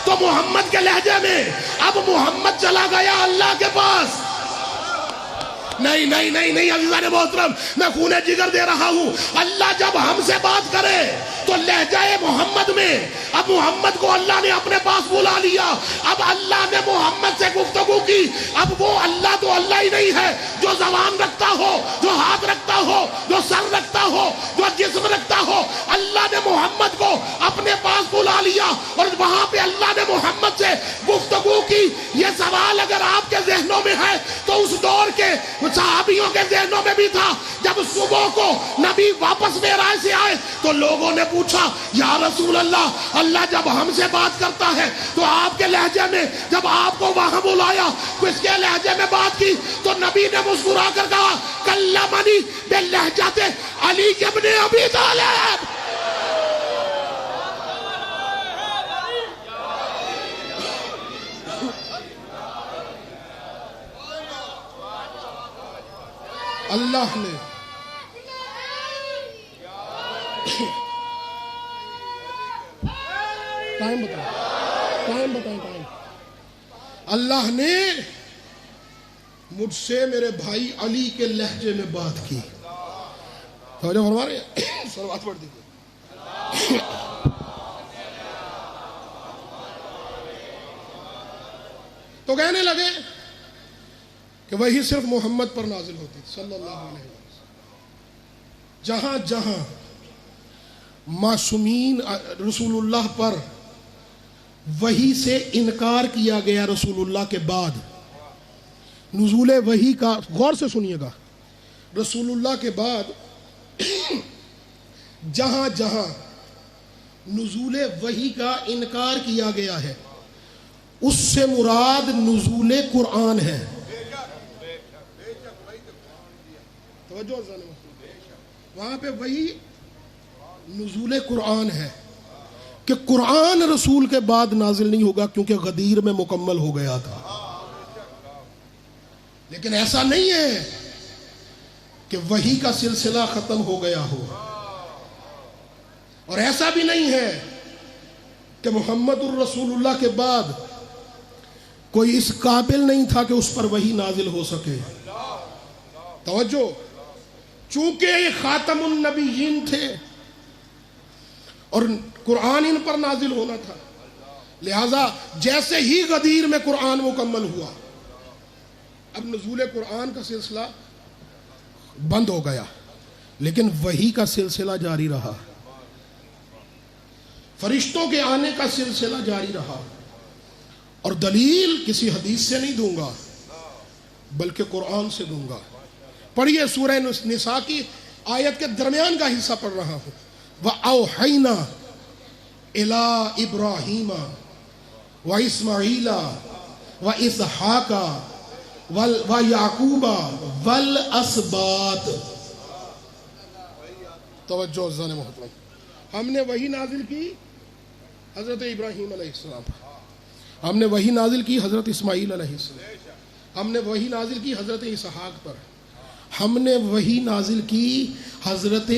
تو محمد کے لہجے میں. اب محمد چلا گیا اللہ کے پاس، نہیں نہیں نہیں نہیں عزیزان محترم، میں خون جگر دے رہا ہوں. اللہ جب ہم سے بات کرے تو لہجہ محمد میں، اب محمد کو اللہ نے اپنے پاس بلا لیا، اب اللہ نے محمد سے گفتگو کی. اب وہ اللہ تو اللہ ہی نہیں ہے جو زبان رکھتا ہو، جو ہاتھ رکھتا ہو، جو سر رکھتا ہو، جو جسم رکھتا ہو. اللہ نے محمد کو اپنے پاس بلا لیا اور وہاں پہ اللہ نے محمد سے گفتگو کی. یہ سوال اگر آپ کے ذہنوں میں ہے تو اس دور کے صحابیوں کے ذہنوں میں بھی تھا. جب صبح کو نبی واپس معراج سے آئے تو لوگوں نے پوچھا یا رسول اللہ، اللہ جب ہم سے بات کرتا ہے تو آپ کے لہجے میں، جب آپ کو وہاں بلایا کس کے لہجے میں بات کی؟ تو نبی نے مسکرا کر کہا کلمنی باللہجۃ علی ابن ابی طالب. اللہ نے ٹائم بتائیں. اللہ نے مجھ سے میرے بھائی علی کے لہجے میں بات کی. توجہ فرما رہے ہیں؟ صلوات پڑھ دیجیے. تو کہنے لگے کہ وہی صرف محمد پر نازل ہوتی صلی اللہ علیہ وسلم. جہاں جہاں معصومین رسول اللہ پر وحی سے انکار کیا گیا، رسول اللہ کے بعد نزول وحی کا، غور سے سنیے گا، رسول اللہ کے بعد جہاں جہاں نزول وحی کا انکار کیا گیا ہے اس سے مراد نزول قرآن ہے. وہاں پہ وہی نزول قرآن ہے کہ قرآن رسول کے بعد نازل نہیں ہوگا کیونکہ غدیر میں مکمل ہو گیا تھا. لیکن ایسا نہیں ہے کہ وحی کا سلسلہ ختم ہو گیا ہو، اور ایسا بھی نہیں ہے کہ محمد الرسول اللہ کے بعد کوئی اس قابل نہیں تھا کہ اس پر وحی نازل ہو سکے. توجہ، چونکہ یہ خاتم النبیین تھے اور قرآن ان پر نازل ہونا تھا، لہذا جیسے ہی غدیر میں قرآن مکمل ہوا اب نزول قرآن کا سلسلہ بند ہو گیا، لیکن وحی کا سلسلہ جاری رہا، فرشتوں کے آنے کا سلسلہ جاری رہا. اور دلیل کسی حدیث سے نہیں دوں گا بلکہ قرآن سے دوں گا. پڑھیے سورہ نساء کی آیت کے درمیان کا حصہ پڑھ رہا ہوں. وَأَوْحَيْنَا إِلَىٰ إِبْرَاهِيمَ وَإِسْمَعِيلَ وَإِسْحَاقَ وَيَعْقُوبَ وَالْأَسْبَاطِ. توجہ عزیزان محترم، ہم نے وحی نازل کی حضرت ابراہیم علیہ السلام پر، ہم نے وحی نازل کی حضرت اسماعیل علیہ السلام، ہم نے وحی نازل کی حضرت اسحاق پر، ہم نے وحی نازل کی حضرت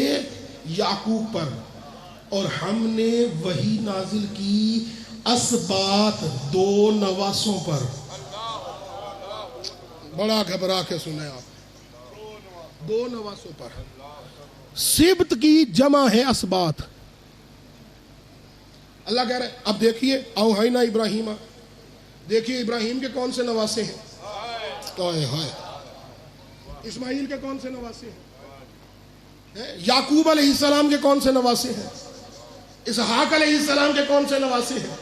یعقوب پر، اور ہم نے وحی نازل کی اسباط 2 نواسوں پر. بڑا گھبرا کے سنیں آپ، 2 نواسوں پر. سبت کی جمع ہے اسباط. اللہ کہہ رہے اب دیکھیے اوحینا ابراہیم، دیکھیے ابراہیم کے کون سے نواسے ہیں، اسماعیل کے کون سے نواسے ہیں، یعقوب علیہ السلام کے کون سے نواسے ہیں، اسحاق علیہ السلام کے کون سے نواسے ہیں.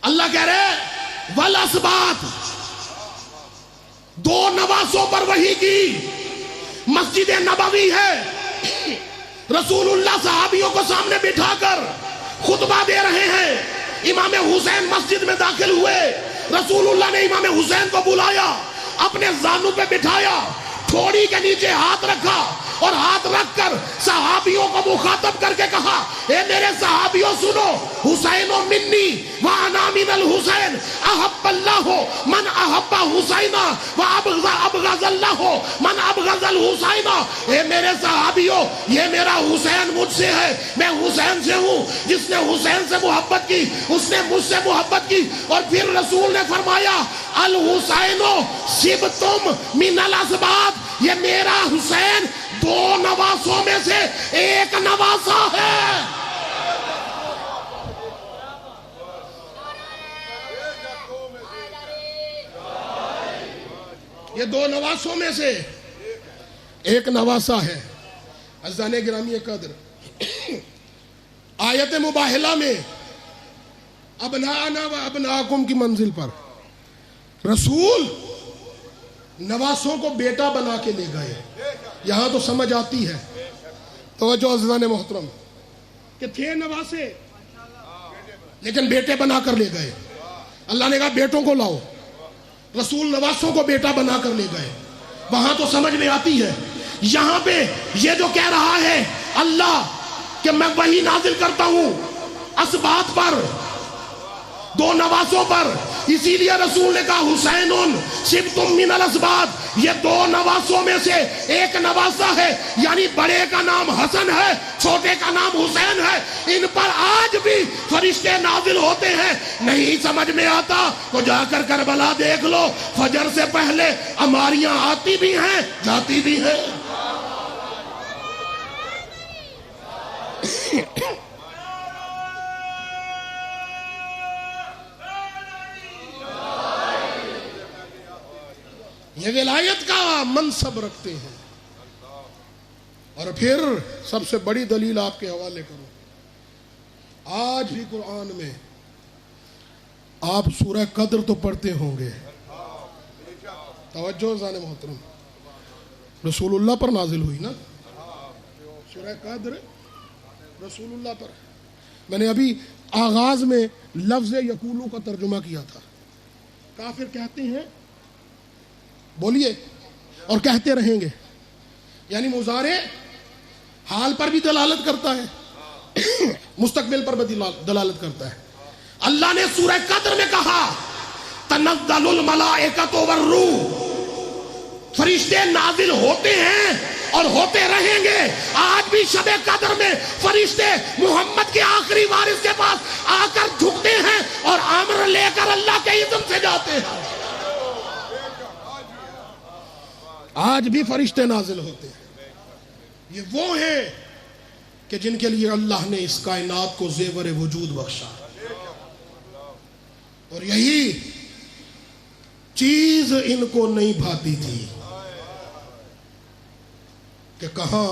اللہ کہہ رہے والاسباط، 2 نواسوں پر وحی کی. مسجد نبوی ہے، رسول اللہ صحابیوں کو سامنے بٹھا کر خطبہ دے رہے ہیں. امام حسین مسجد میں داخل ہوئے، رسول اللہ نے امام حسین کو بلایا، اپنے زانوں پہ بٹھایا، ٹھوڑی کے نیچے ہاتھ رکھا اور ہاتھ رکھ کر صحابیوں کو مخاطب کر کے کہا اے میرے صحابیوں سنو، حسین منی وانا من الحسین، احب اللہ من احب حسینا وابغض اللہ من ابغض الحسینا۔ اے میرے صحابیوں، یہ میرا حسین مجھ سے ہے، میں حسین سے ہوں، جس نے حسین سے محبت کی اس نے مجھ سے محبت کی۔ اور پھر رسول نے فرمایا الحسین سبتم من الاسباط، یہ میرا حسین دو نواسوں میں سے ایک نواسا ہے۔ یہ دو نواسوں میں سے ایک نواسا ہے۔ عزیزان گرامی قدر، آیت مباہلہ میں ابناءنا و ابناءکم کی منزل پر رسول نواسوں کو بیٹا بنا کے لے گئے۔ یہاں تو سمجھ آتی ہے، توجہ عزیزان محترم، کہ تھے نواسے لیکن بیٹے بنا کر لے گئے۔ اللہ نے کہا بیٹوں کو لاؤ، رسول نواسوں کو بیٹا بنا کر لے گئے۔ وہاں تو سمجھ میں آتی ہے۔ یہاں پہ یہ جو کہہ رہا ہے اللہ کہ میں وہی نازل کرتا ہوں اسباط پر، دو نواسوں پر، اسی لیے رسول نے کہا حسین سبتم من الاسباط، یہ دو نواسوں میں سے ایک نواسا ہے، یعنی بڑے کا نام حسن ہے، چھوٹے کا نام حسین ہے۔ ان پر آج بھی فرشتے نازل ہوتے ہیں۔ نہیں سمجھ میں آتا تو جا کر کربلا دیکھ لو، فجر سے پہلے اماریاں آتی بھی ہیں جاتی بھی ہیں۔ یہ ولایت کا منصب رکھتے ہیں۔ اور پھر سب سے بڑی دلیل آپ کے حوالے کروں، آج بھی قرآن میں آپ سورہ قدر تو پڑھتے ہوں گے، توجہ زان محترم، رسول اللہ پر نازل ہوئی نا سورہ قدر، رسول اللہ پر۔ میں نے ابھی آغاز میں لفظ یقولو کا ترجمہ کیا تھا۔ کافر کہتے ہیں، بولیے، اور کہتے رہیں گے، یعنی مضارع حال پر بھی دلالت کرتا ہے، مستقبل پر بھی دلالت کرتا ہے۔ اللہ نے سورہ قدر میں کہا تنزل الملائکۃ والروح، فرشتے نازل ہوتے ہیں اور ہوتے رہیں گے۔ آج بھی شب قدر میں فرشتے محمد کے آخری وارث کے پاس آ کر جھکتے ہیں اور امر لے کر اللہ کے اذن سے جاتے ہیں۔ آج بھی فرشتے نازل ہوتے ہیں۔ یہ وہ ہیں کہ جن کے لیے اللہ نے اس کائنات کو زیور وجود بخشا، اور یہی چیز ان کو نہیں بھاتی تھی کہ کہاں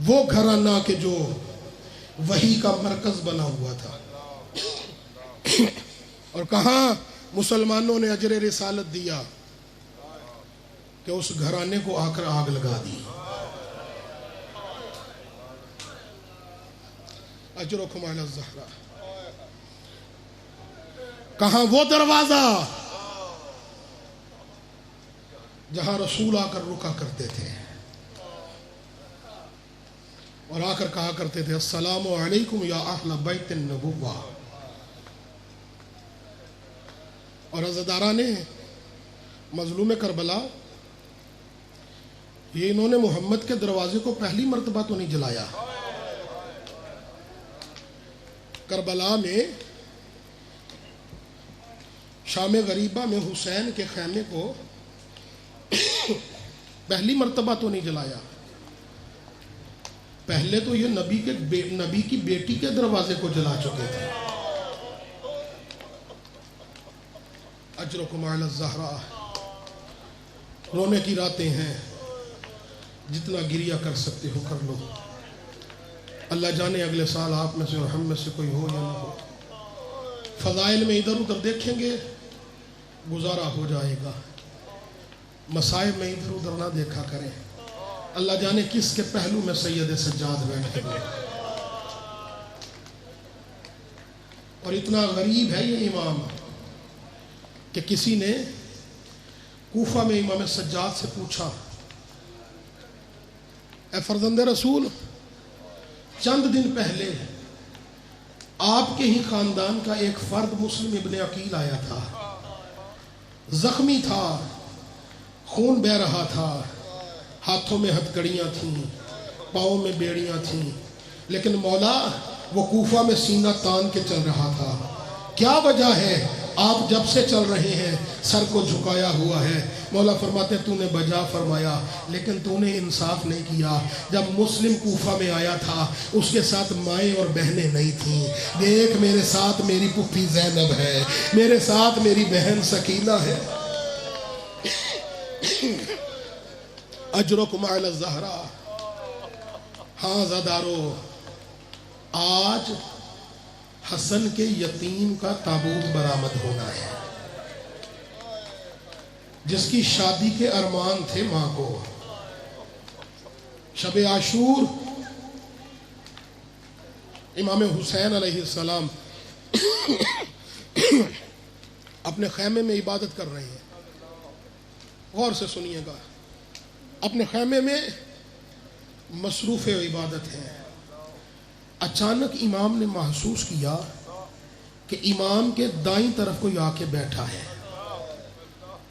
وہ گھرانہ کہ جو وحی کا مرکز بنا ہوا تھا، اور کہاں مسلمانوں نے اجر رسالت دیا کہ اس گھرانے کو آ کر آگ لگا دی۔ اجرکم علی الزہرا، کہاں وہ دروازہ جہاں رسول آ کر رکا کرتے تھے اور آ کر کہا کرتے تھے السلام علیکم یا اہل بیت النبوہ۔ اور عزاداران مظلوم کربلا، یہ انہوں نے محمد کے دروازے کو پہلی مرتبہ تو نہیں جلایا۔ کربلا میں، شام غریبہ میں حسین کے خیمے کو پہلی مرتبہ تو نہیں جلایا، پہلے تو یہ نبی کی بیٹی کے دروازے کو جلا چکے تھے۔ اجرکم علی الزہرا، رونے کی راتیں ہیں، جتنا گریہ کر سکتے ہو کر لو۔ اللہ جانے اگلے سال آپ میں سے اور ہم میں سے کوئی ہو یا نہ ہو۔ فضائل میں ادھر ادھر دیکھیں گے، گزارا ہو جائے گا۔ مصائب میں ادھر ادھر نہ دیکھا کریں۔ اللہ جانے کس کے پہلو میں سید سجاد بیٹھے گئے۔ اور اتنا غریب ہے یہ امام کہ کسی نے کوفہ میں امام سجاد سے پوچھا اے فرزند رسول، چند دن پہلے آپ کے ہی خاندان کا ایک فرد مسلم ابن عقیل آیا تھا، زخمی تھا، خون بہ رہا تھا، ہاتھوں میں ہتھکڑیاں تھیں، پاؤں میں بیڑیاں تھیں، لیکن مولا وہ کوفہ میں سینہ تان کے چل رہا تھا۔ کیا وجہ ہے؟ آپ جب سے چل رہے ہیں سر کو جھکایا ہوا ہے۔ مولا فرماتے تو نے بجا فرمایا، لیکن تو نے انصاف نہیں کیا۔ جب مسلم کوفہ میں آیا تھا اس کے ساتھ مائیں اور بہنیں نہیں تھیں۔ دیکھ میرے ساتھ میری پھوپھی زینب ہے، میرے ساتھ میری بہن سکینہ ہے۔ اجرکم علی الزہرا۔ ہاں زادارو، آج حسن کے یتیم کا تابوت برآمد ہونا ہے، جس کی شادی کے ارمان تھے ماں کو۔ شب عاشور امام حسین علیہ السلام اپنے خیمے میں عبادت کر رہے ہیں۔ غور سے سنیے گا، اپنے خیمے میں مصروف عبادت ہے۔ اچانک امام نے محسوس کیا کہ امام کے دائیں طرف کوئی آ کے بیٹھا ہے۔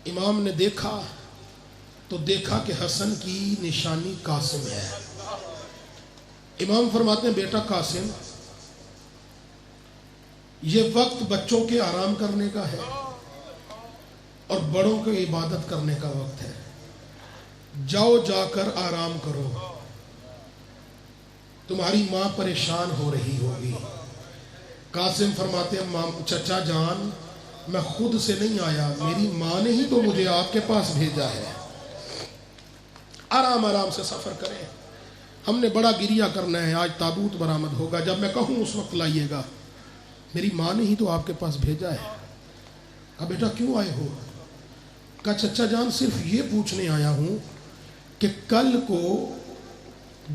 امام نے دیکھا تو دیکھا کہ حسن کی نشانی قاسم ہے۔ امام فرماتے ہیں بیٹا قاسم، یہ وقت بچوں کے آرام کرنے کا ہے اور بڑوں کے عبادت کرنے کا وقت ہے، جاؤ جا کر آرام کرو، تمہاری ماں پریشان ہو رہی ہوگی۔ قاسم فرماتے ہیں چچا جان، میں خود سے نہیں آیا، میری ماں نے ہی تو مجھے آپ کے پاس بھیجا ہے۔ آرام آرام سے سفر کریں، ہم نے بڑا گریہ کرنا ہے، آج تابوت برآمد ہوگا، جب میں کہوں اس وقت لائیے گا، میری ماں نے ہی تو آپ کے پاس بھیجا ہے۔ کہا بیٹا کیوں آئے ہو؟ کہا چچا جان صرف یہ پوچھنے آیا ہوں کہ کل کو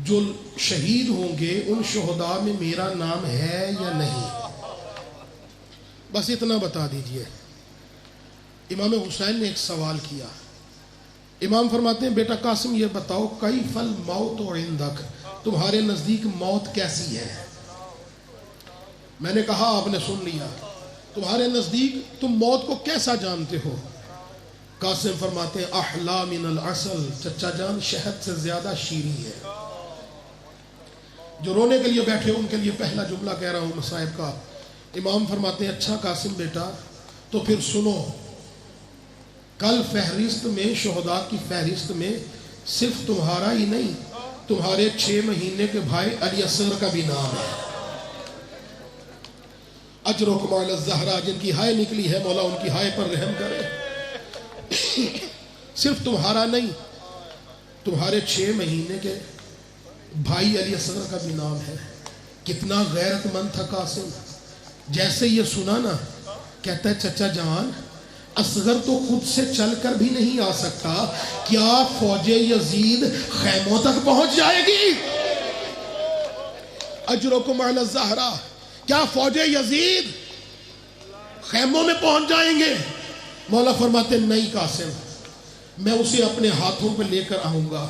جو شہید ہوں گے ان شہداء میں میرا نام ہے یا نہیں، بس اتنا بتا دیجئے۔ امام حسین نے ایک سوال کیا۔ امام فرماتے ہیں بیٹا قاسم یہ بتاؤ کیف الموت عندک، تمہارے نزدیک موت کیسی ہے؟ میں نے کہا آپ نے سن لیا، تمہارے نزدیک تم موت کو کیسا جانتے ہو؟ قاسم فرماتے ہیں احلا من العسل، چچا جان شہد سے زیادہ شیریں ہے۔ جو رونے کے لیے بیٹھے ان کے لیے پہلا جملہ کہہ رہا ہوں مصائب کا۔ امام فرماتے ہیں اچھا قاسم بیٹا تو پھر سنو، کل فہرست میں شہداء کی فہرست میں صرف تمہارا ہی نہیں، تمہارے 6 مہینے کے بھائی علی اصغر کا بھی نام ہے۔ اجرکم علی الزہرا، جن کی ہائے نکلی ہے مولا ان کی ہائے پر رحم کرے۔ صرف تمہارا نہیں، تمہارے 6 مہینے کے بھائی علی اصغر کا بھی نام ہے۔ کتنا غیرت مند تھا قاسم، جیسے یہ سنا نا کہتا ہے چچا جان اصغر تو خود سے چل کر بھی نہیں آ سکتا، کیا فوج یزید خیموں تک پہنچ جائے گی؟ اجرکم علی الزہرا، کیا فوج یزید خیموں میں پہنچ جائیں گے؟ مولا فرماتے نہیں قاسم، میں اسے اپنے ہاتھوں پہ لے کر آؤں گا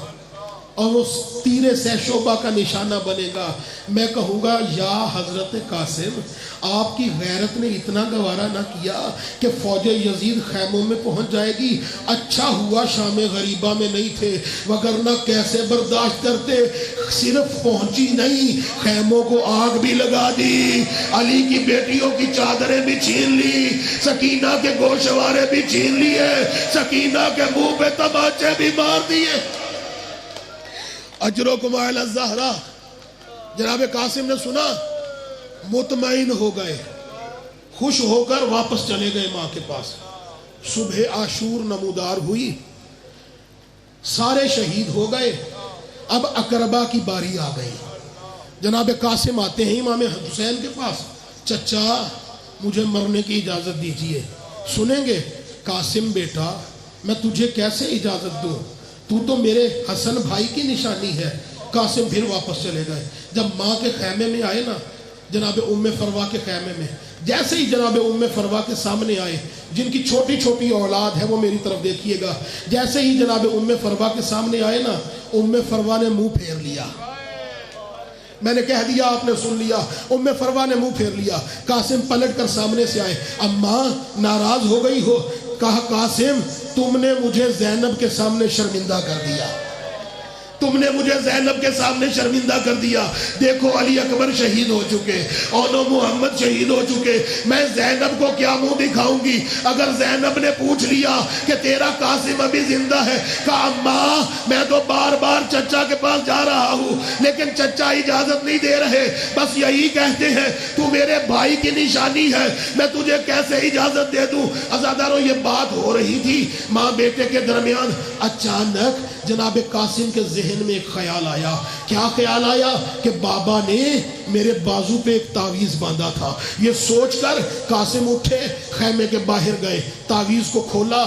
اور وہ تیر سے شعبہ کا نشانہ بنے گا۔ میں کہوں گا یا حضرت قاسم آپ کی غیرت نے اتنا گوارا نہ کیا کہ فوج یزید خیموں میں پہنچ جائے گی، اچھا ہوا شام غریبہ میں نہیں تھے، وگرنہ کیسے برداشت کرتے۔ صرف پہنچی نہیں، خیموں کو آگ بھی لگا دی، علی کی بیٹیوں کی چادریں بھی چھین لی، سکینہ کے گوشوارے بھی چھین لیے، سکینہ کے منہ پہ تماچے بھی مار دیے۔ اجرکم علی الزہرا، جناب قاسم نے سنا، مطمئن ہو گئے، خوش ہو کر واپس چلے گئے ماں کے پاس۔ صبح عاشور نمودار ہوئی، سارے شہید ہو گئے، اب اقربا کی باری آ گئی۔ جناب قاسم آتے ہیں امام حسین کے پاس، چچا مجھے مرنے کی اجازت دیجئے۔ سنیں گے؟ قاسم بیٹا میں تجھے کیسے اجازت دوں، تو میرے حسن بھائی کی نشانی ہے۔ قاسم پھر واپس چلے گئے۔ جب ماں کے خیمے میں آئے نا، جناب ام فروا کے خیمے میں، جیسے ہی جناب ام فروا کے سامنے آئے، جن کی چھوٹی چھوٹی اولاد ہے وہ میری طرف دیکھیے گا، جیسے ہی جناب ام فروا کے سامنے آئے نا، ام فروا نے منہ پھیر لیا۔ میں نے کہہ دیا، آپ نے سن لیا، ام فروا نے منہ پھیر لیا۔ قاسم پلٹ کر سامنے سے آئے، اماں ناراض ہو گئی ہو؟ کہا قاسم تم نے مجھے زینب کے سامنے شرمندہ کر دیا، تم نے مجھے زینب کے سامنے شرمندہ کر دیا۔ دیکھو علی اکبر شہید ہو چکے، اونو محمد شہید ہو چکے، میں زینب کو کیا منہ دکھاؤں گی؟ اگر زینب نے پوچھ لیا کہ تیرا قاسم ابھی زندہ ہے، کہا اماں میں تو بار بار چچا کے پاس جا رہا ہوں لیکن چچا اجازت نہیں دے رہے، بس یہی کہتے ہیں تو میرے بھائی کی نشانی ہے، میں تجھے کیسے اجازت دے دوں؟ عزادارو یہ بات ہو رہی تھی ماں بیٹے کے درمیان، اچانک جناب قاسم کے ذہن میں ایک خیال آیا۔ کیا خیال آیا؟ کہ بابا نے میرے بازو پہ ایک تعویذ باندھا تھا۔ یہ سوچ کر قاسم اٹھے، خیمے کے باہر گئے، تعویذ کو کھولا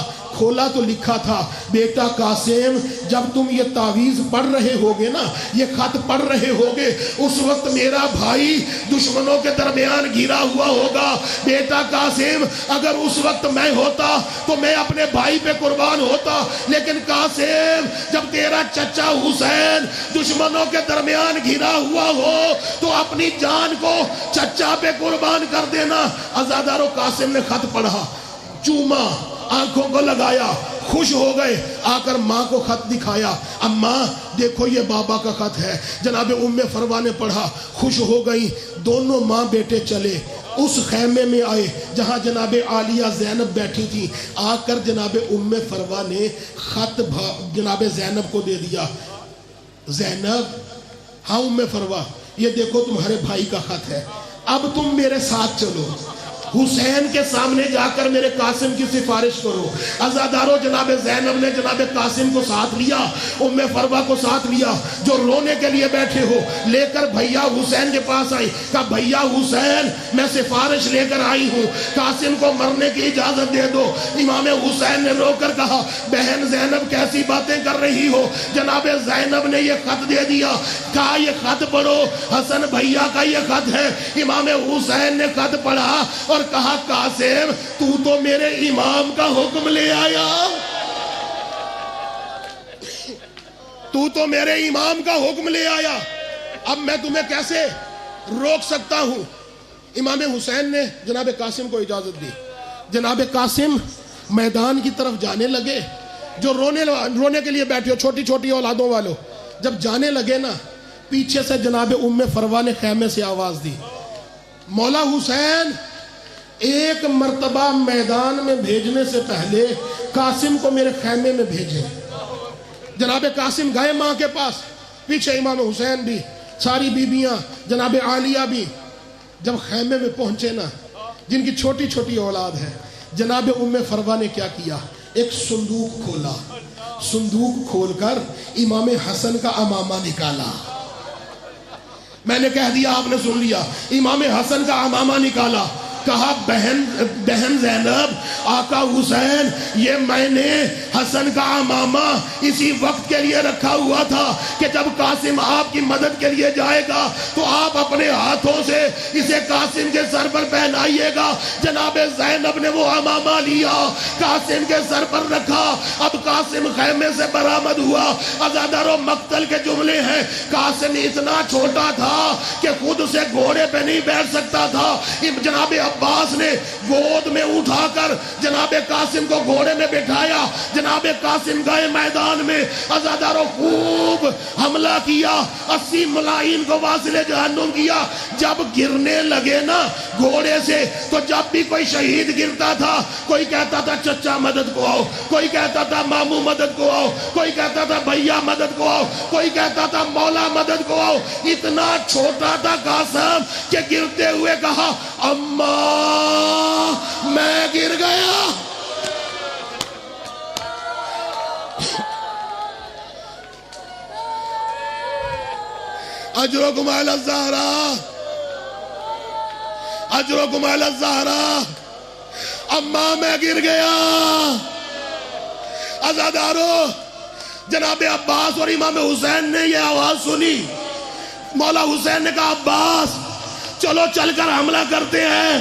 تو لکھا تھا، بیٹا قاسم جب تم یہ تعویذ پڑھ رہے ہوگے نا، یہ خط پڑھ رہے ہوگے، اس وقت میرا بھائی دشمنوں کے درمیان گھرا ہوا ہوگا۔ بیٹا قاسم اگر اس وقت میں ہوتا تو میں اپنے بھائی پہ قربان ہوتا، لیکن قاسم جب تیرا چچا حسین دشمنوں کے درمیان گھرا ہوا ہو تو اپنی جان کو چچا پہ قربان کر دینا۔ عزادارو قاسم نے خط پڑھا، چوما، آنکھوں کو لگایا، خوش ہو گئے، آ کر ماں کو خط دکھایا، اماں دیکھو یہ بابا کا خط ہے۔ جناب ام فروا نے پڑھا، خوش ہو گئی، دونوں ماں بیٹے چلے، اس خیمے میں آئے جہاں جناب عالیہ زینب بیٹھی تھی۔ آ کر جناب ام فروا نے خط جناب زینب کو دے دیا۔ زینب، ہاں ام فروا، یہ دیکھو تمہارے بھائی کا خط ہے، اب تم میرے ساتھ چلو، حسین کے سامنے جا کر میرے قاسم کی سفارش کرو۔ عزادارو جناب زینب نے جناب قاسم کو ساتھ لیا، ام فروا کو ساتھ لیا، جو رونے کے لیے بیٹھے ہو، لے کر بھیا حسین کے پاس آئی، کہا بھیا حسین میں سفارش لے کر آئی ہوں، قاسم کو مرنے کی اجازت دے دو۔ امام حسین نے رو کر کہا بہن زینب کیسی باتیں کر رہی ہو؟ جناب زینب نے یہ خط دے دیا، کہا یہ خط پڑھو، حسن بھیا کا یہ خط ہے۔ امام حسین نے خط پڑھا اور کہا قاسم تو میرے امام کا حکم لے آیا، تو میرے امام کا حکم لے آیا، اب میں تمہیں کیسے روک سکتا ہوں؟ امام حسین نے جناب قاسم کو اجازت دی۔ جناب قاسم میدان کی طرف جانے لگے، جو رونے کے لیے بیٹھے ہو چھوٹی چھوٹی اولادوں والوں، جب جانے لگے نا، پیچھے سے جناب ام فروا نے خیمے سے آواز دی، مولا حسین ایک مرتبہ میدان میں بھیجنے سے پہلے قاسم کو میرے خیمے میں بھیجیں۔ جناب قاسم گئے ماں کے پاس، پیچھے امام حسین بھی، ساری بیبیاں، جناب عالیہ بھی۔ جب خیمے میں پہنچے نا، جن کی چھوٹی چھوٹی اولاد ہے، جناب ام فروا نے کیا کیا؟ ایک صندوق کھولا، صندوق کھول کر امام حسن کا عمامہ نکالا۔ میں نے کہہ دیا، آپ نے سن لیا، امام حسن کا عمامہ نکالا، کہا بہن زینب، آقا حسین یہ میں نے حسن کا عمامہ اسی وقت کے لیے رکھا ہوا تھا کہ جب قاسم آپ کی مدد کے لیے جائے گا تو آپ اپنے ہاتھوں سے اسے قاسم کے سر پر پہنائیے گا۔ جناب زینب نے وہ عمامہ لیا، قاسم کے سر پر رکھا۔ اب قاسم خیمے سے برآمد ہوا۔ عزادارو مقتل کے جملے ہیں، قاسم اتنا چھوٹا تھا کہ خود سے گھوڑے پہ نہیں بیٹھ سکتا تھا۔ جناب عباس نے گود میں اٹھا کر جناب قاسم کو گھوڑے میں بٹھایا۔ جناب قاسم گئے میدان میں، عزادارو خوب حملہ کیا، 80 ملائن کو واصل جہنم کیا۔ جب گرنے لگے نا گھوڑے سے، تو جب بھی کوئی شہید گرتا تھا، کوئی کہتا تھا چچا مدد کو آؤ، کوئی کہتا تھا ماموں مدد کو آؤ، کوئی کہتا تھا بھیا مدد کو آؤ، کوئی کہتا تھا مولا مدد کو آؤ۔ اتنا چھوٹا تھا قاسم کہ گرتے ہوئے کہا اماں میں گر گیا۔ اجرکم علی الزہرا، اجرکم علی الزہرا، اماں میں گر گیا۔ عزادارو جناب عباس اور امام حسین نے یہ آواز سنی۔ مولا حسین نے کہا عباس چلو چل کر حملہ کرتے ہیں۔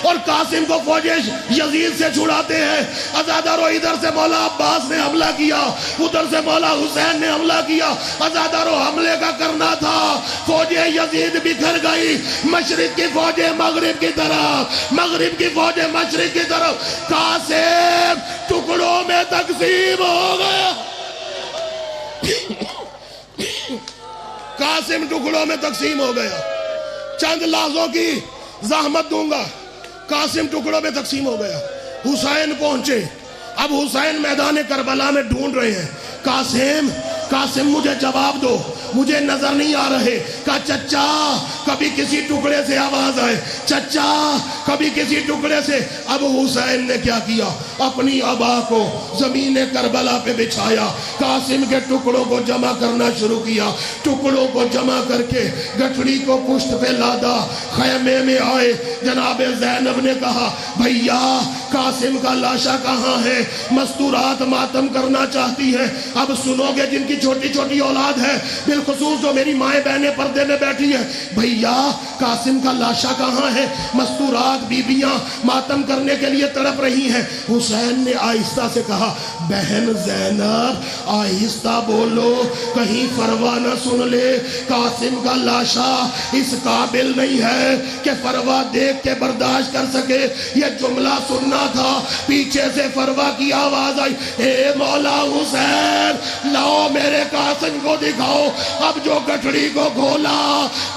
اور قاسم کو فوج یزید سے چھڑاتے ہیں. عزادارو ادھر سے مولا عباس نے حملہ کیا, ادھر سے مولا حسین نے حملہ کیا. عزادارو حملے کا کرنا تھا, فوج یزید بکھر گئی, مشرق کی فوج مغرب کی طرف, مغرب کی فوج مشرق کی طرف. قاسم ٹکڑوں میں تقسیم ہو گیا. قاسم ٹکڑوں میں تقسیم ہو گیا. چند لحظوں کی زحمت دوں گا, قاسم ٹکڑوں میں تقسیم ہو گیا. حسین پہنچے, اب حسین میدان کربلا میں ڈھونڈ رہے ہیں. قاسم مجھے جواب دو, مجھے نظر نہیں آ رہے. کہا چچا کبھی کسی ٹکڑے سے آواز آئے, چچا کبھی کسی ٹکڑے سے. اب حسین نے کیا کیا, اپنی عبا کو زمین کربلا پہ بچھایا, قاسم کے ٹکڑوں کو جمع کرنا شروع کیا. ٹکڑوں کو جمع کر کے گٹھڑی کو پشت پہ لادا, خیمے میں آئے. جناب زینب نے کہا بھیا قاسم کا لاشا کہاں ہے؟ مستورات ماتم کرنا چاہتی ہے. اب سنو گے جن کی چھوٹی چھوٹی اولاد ہے, بالخصوص جو میری مائیں بہنیں پردے میں بیٹھی ہیں, بھیا قاسم کا لاشا کہاں ہے؟ مستورات بیویاں ماتم کرنے کے لیے تڑپ رہی ہیں. حسین نے آہستہ سے کہا بہن زینب آہستہ بولو, کہیں فروا نہ سن لے. قاسم کا لاشا اس قابل نہیں ہے کہ فروا دیکھ کے برداشت کر سکے. یہ جملہ سننا تھا. پیچھے سے فروا کی آواز آئی, اے مولا حسین لاؤ میرے قاسم کو دکھاؤ. اب جو گٹھڑی کو کھولا,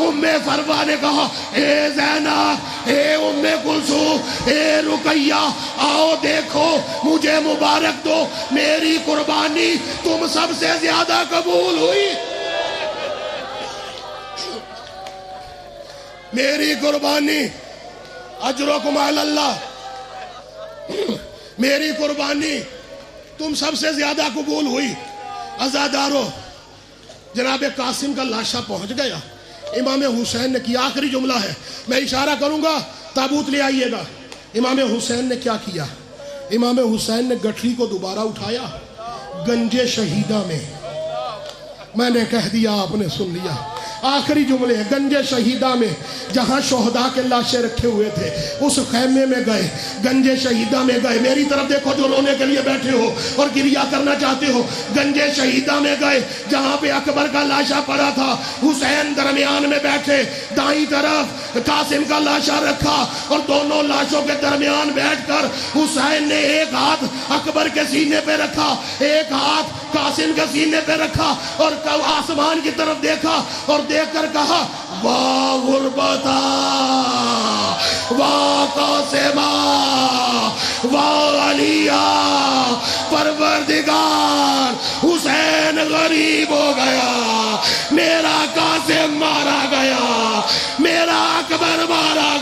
ام فروا نے کہا اے زینب, اے ام کلثوم, اے رقیہ, آؤ دیکھو, مجھے مبارک دو, میری قربانی تم سب سے زیادہ قبول ہوئی. میری قربانی اجرکم علی اللہ, میری قربانی تم سب سے زیادہ قبول ہوئی. عزادارو جناب قاسم کا لاشا پہنچ گیا. امام حسین نے کیا, آخری جملہ ہے, میں اشارہ کروں گا, تابوت لے آئیے گا. امام حسین نے کیا کیا؟ امام حسین نے گٹھڑی کو دوبارہ اٹھایا, گنج شہیدہ میں نے کہہ دیا آپ نے سن لیا. آخری جملے ہیں, گنج شہیدہ میں جہاں شہداء کے لاشیں رکھے ہوئے تھے اس خیمے میں گئے, گنج شہیدہ میں گئے. میری طرف دیکھو جو رونے کے لیے بیٹھے ہو اور گریہ کرنا چاہتے ہو, گنج شہیدہ میں گئے جہاں پہ اکبر کا لاشا پڑا تھا. حسین درمیان میں بیٹھے, دائیں طرف قاسم کا لاشا رکھا اور دونوں لاشوں کے درمیان بیٹھ کر حسین نے ایک ہاتھ اکبر کے سینے پہ رکھا, ایک ہاتھ قاسم کے سینے پہ رکھا اور آسمان کی طرف دیکھا اور دیکھ کر کہا واہ غربتا واہ قاسمہ واہ علیہ, پروردگار حسین غریب ہو گیا, میرا قاسم مارا گیا, میرا اکبر مارا